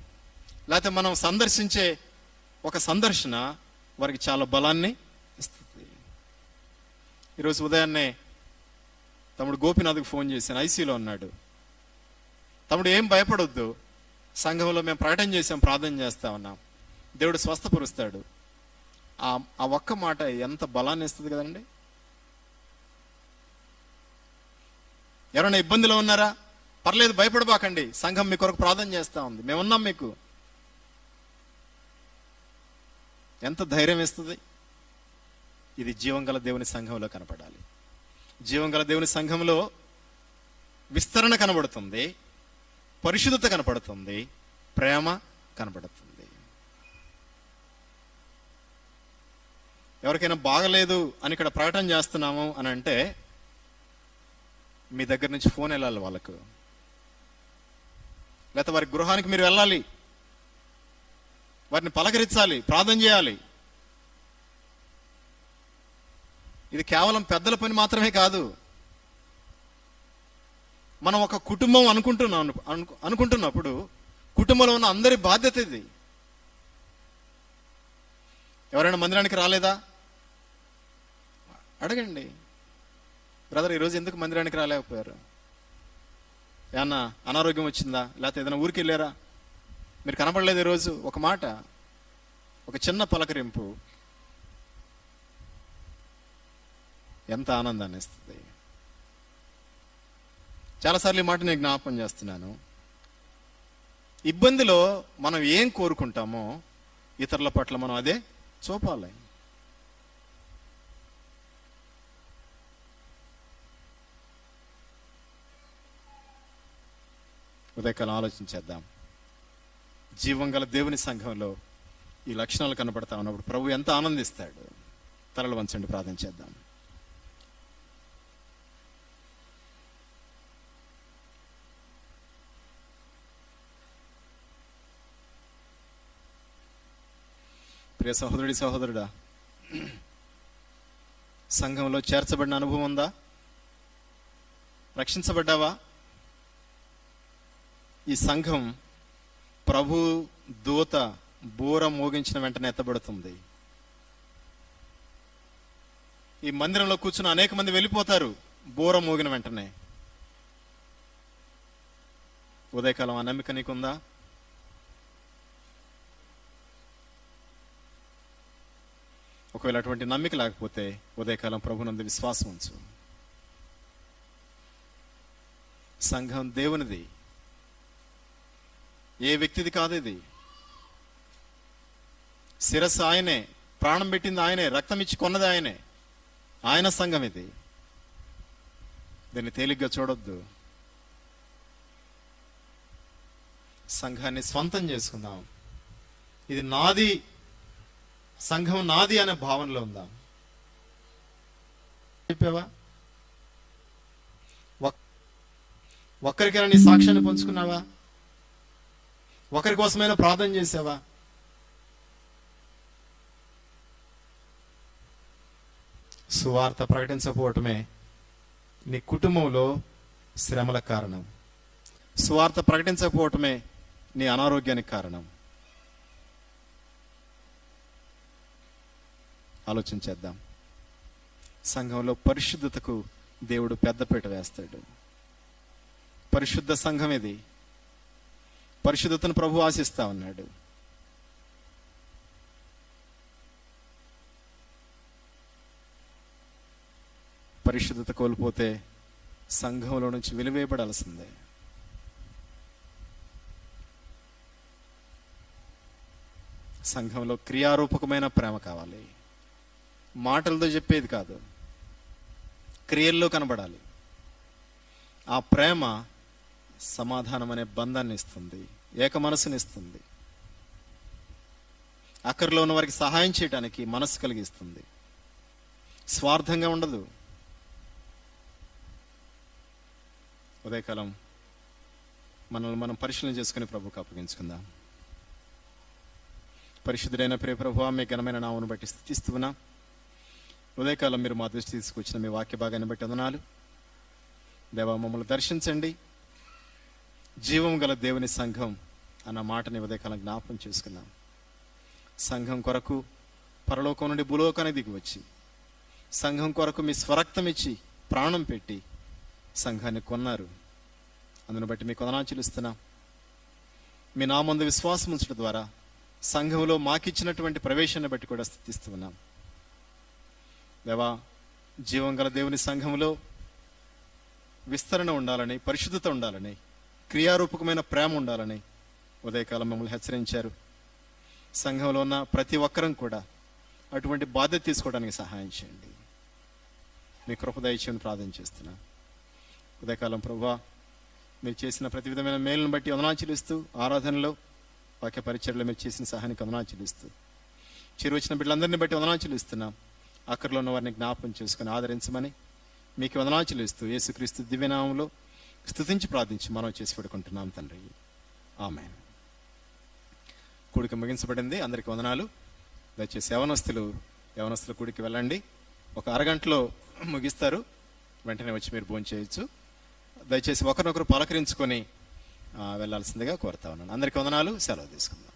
లేకపోతే మనం సందర్శించే ఒక సందర్శన వారికి చాలా బలాన్ని ఇస్తుంది. ఈరోజు ఉదయాన్నే తమ్ముడు గోపినాథ్కి ఫోన్ చేశాను, ఐసీలో ఉన్నాడు. తమ్ముడు ఏం భయపడొద్దు, సంఘంలో మేము ప్రకటన చేసాం, ప్రార్థన చేస్తా ఉన్నాం, దేవుడు స్వస్థపరుస్తాడు. ఆ ఒక్క మాట ఎంత బలాన్ని ఇస్తుంది కదండి. ఎవరైనా ఇబ్బందిలో ఉన్నారా? పర్లేదు, భయపడబాకండి, సంఘం మీ కొరకు ప్రార్థన చేస్తా ఉంది, మేమున్నాం మీకు. ఎంత ధైర్యం ఇస్తుంది. ఇది జీవం గల దేవుని సంఘంలో కనపడాలి. జీవం గల దేవుని సంఘంలో విస్తరణ కనబడుతుంది, పరిశుద్ధత కనపడుతుంది, ప్రేమ కనబడుతుంది. ఎవరికైనా బాగలేదు అని ఇక్కడ ప్రకటన చేస్తున్నాము అని అంటే మీ దగ్గర నుంచి ఫోన్ వెళ్ళాలి వాళ్ళకు, లేకపోతే వారి గృహానికి మీరు వెళ్ళాలి, వారిని పలకరించాలి, ప్రార్థన చేయాలి. ఇది కేవలం పెద్దల పని మాత్రమే కాదు. మనం ఒక కుటుంబం అనుకుంటున్నప్పుడు కుటుంబంలో ఉన్న అందరి బాధ్యత ఇది. ఎవరైనా మందిరానికి రాలేదా? అడగండి, బ్రదర్ ఈరోజు ఎందుకు మందిరానికి రాలేకపోయారు? ఏమన్నా అనారోగ్యం వచ్చిందా? లేకపోతే ఏదైనా ఊరికి వెళ్ళారా? మీరు కనపడలేదు ఈరోజు? ఒక మాట, ఒక చిన్న పలకరింపు ఎంత ఆనందాన్ని ఇస్తుంది. చాలాసార్లు ఈ మాట నేను జ్ఞాపకం చేస్తున్నాను. ఇబ్బందిలో మనం ఏం కోరుకుంటామో ఇతరుల పట్ల మనం అదే చూపాలి. ఉదయకాలం ఆలోచించేద్దాం. జీవం గల దేవుని సంఘంలో ఈ లక్షణాలు కనబడతా ఉన్నప్పుడు ప్రభు ఎంత ఆనందిస్తాడు. తలలు వంచండి, ప్రార్థన చేద్దాం. ప్రియ సహోదరుడి, సహోదరుడా, సంఘంలో చేర్చబడిన అనుభవం ఉందా? రక్షించబడ్డావా? ఈ సంఘం ప్రభు దూత బూర మోగించిన వెంటనే ఎత్తబడుతుంది. ఈ మందిరంలో కూర్చున్న అనేక మంది వెళ్ళిపోతారు బూర మోగిన వెంటనే. ఉదయకాలం ఆ నమ్మిక నీకుందా? ఒకవేళ అటువంటి నమ్మిక లేకపోతే ఉదయకాలం ప్రభునందు విశ్వాసం ఉంచు. సంఘం దేవునిది, ఏ వ్యక్తిది కాదు. ఇది శిరస్సు ఆయనే, ప్రాణం పెట్టింది ఆయనే, రక్తం ఇచ్చి కొన్నది ఆయనే. ఆయన సంఘం ఇది. దీన్ని తేలిగ్గా చూడొద్దు. సంఘాన్ని స్వంతం చేసుకుందాం. ఇది నాది, సంఘం నాది అనే భావనలో ఉందాం. చెప్పావా? ఒక్కరికైనా నీ సాక్ష్యాన్ని పంచుకున్నావా? ఒకరి కోసమైనా ప్రార్థన చేసావా? సువార్త ప్రకటించకపోవటమే నీ కుటుంబంలో శ్రమల కారణం. సువార్త ప్రకటించకపోవటమే నీ అనారోగ్యానికి కారణం. ఆలోచించేద్దాం. సంఘంలో పరిశుద్ధతకు దేవుడు పెద్దపీట వేస్తాడు. పరిశుద్ధ సంఘం ఇది. పరిశుద్ధతను ప్రభు ఆశిస్తా ఉన్నాడు. పరిశుద్ధత కోల్పోతే సంఘంలో నుంచి వెలివేయబడాల్సిందే. సంఘంలో క్రియారూపకమైన ప్రేమ కావాలి. మాటలతో చెప్పేది కాదు, క్రియల్లో కనబడాలి. ఆ ప్రేమ సమాధానం అనే బంధాన్ని ఇస్తుంది, ఏక మనసునిస్తుంది. అక్కర్లో ఉన్న వారికి సహాయం చేయడానికి మనసు కలిగిస్తుంది. స్వార్థంగా ఉండదు. ఉదయకాలం మనల్ని మనం పరిశీలన చేసుకుని ప్రభువుకు అప్పగించుకుందాం. పరిశుద్ధుడైన ప్రియ ప్రభువా, మీ ఘనమైన నామమును బట్టి స్తుతిస్తున్నా. ఉదయకాలం మీరు మా దృష్టి తీసుకొచ్చిన మీ వాక్య భాగాన్ని బట్టి వందనాలు. దేవా, మమ్మల్ని దర్శించండి. జీవం గల దేవుని సంఘం అన్న మాటని ఉదయకాలం జ్ఞాపకం చేసుకున్నాం. సంఘం కొరకు పరలోకం నుండి భూలోకానికి దిగి వచ్చి సంఘం కొరకు మీ స్వరక్తం ఇచ్చి ప్రాణం పెట్టి సంఘాన్ని కొన్నారు. అందును బట్టి మీకు వందనాలు చెల్లిస్తున్నాం. మీ నామందు విశ్వాసం ఉంచడం ద్వారా సంఘంలో మాకిచ్చినటువంటి ప్రవేశాన్ని బట్టి కూడా స్తుతిస్తున్నాం. దేవా, జీవం గల దేవుని సంఘంలో విస్తరణ ఉండాలని, పరిశుద్ధత ఉండాలని, క్రియారూపకమైన ప్రేమ ఉండాలని ఉదయకాలం మమ్మల్ని హెచ్చరించారు. సంఘంలో ఉన్న ప్రతి ఒక్కరం కూడా అటువంటి బాధ్యత తీసుకోవడానికి సహాయం చేయండి. మీ కృప దయచేయమని ప్రార్థన చేస్తున్నాను. ఉదయకాలం ప్రభువా, మీరు చేసిన ప్రతి విధమైన మేలును బట్టి వందనాలు చెల్లిస్తూ, ఆరాధనలో వాక్య పరిచర్యలో మీరు చేసిన సహాయానికి వందనాలు చెల్లిస్తూ, చేరు వచ్చిన బిడ్డలందరినీ బట్టి వందనాలు చెల్లిస్తున్నాం. అక్కర్లో ఉన్న వారిని జ్ఞాపకం చేసుకుని ఆదరించమని మీకు వందనాలు చెల్లిస్తూ యేసుక్రీస్తు దివ్యనామంలో స్తుతించి ప్రార్థించి మనం చేసి పెడుకుంటున్నాం తండ్రి. ఆమేన్. కూడిక ముగించబడింది. అందరికీ వందనాలు. దయచేసి యవనస్తుల కూడికి వెళ్ళండి. ఒక అరగంటలో ముగిస్తారు. వెంటనే వచ్చి మీరు భోజనం చేయొచ్చు. దయచేసి ఒకరినొకరు పలకరించుకొని వెళ్ళాల్సిందిగా కోరుతా ఉన్నాను. అందరికీ వందనాలు. సెలవు తీసుకుందాం.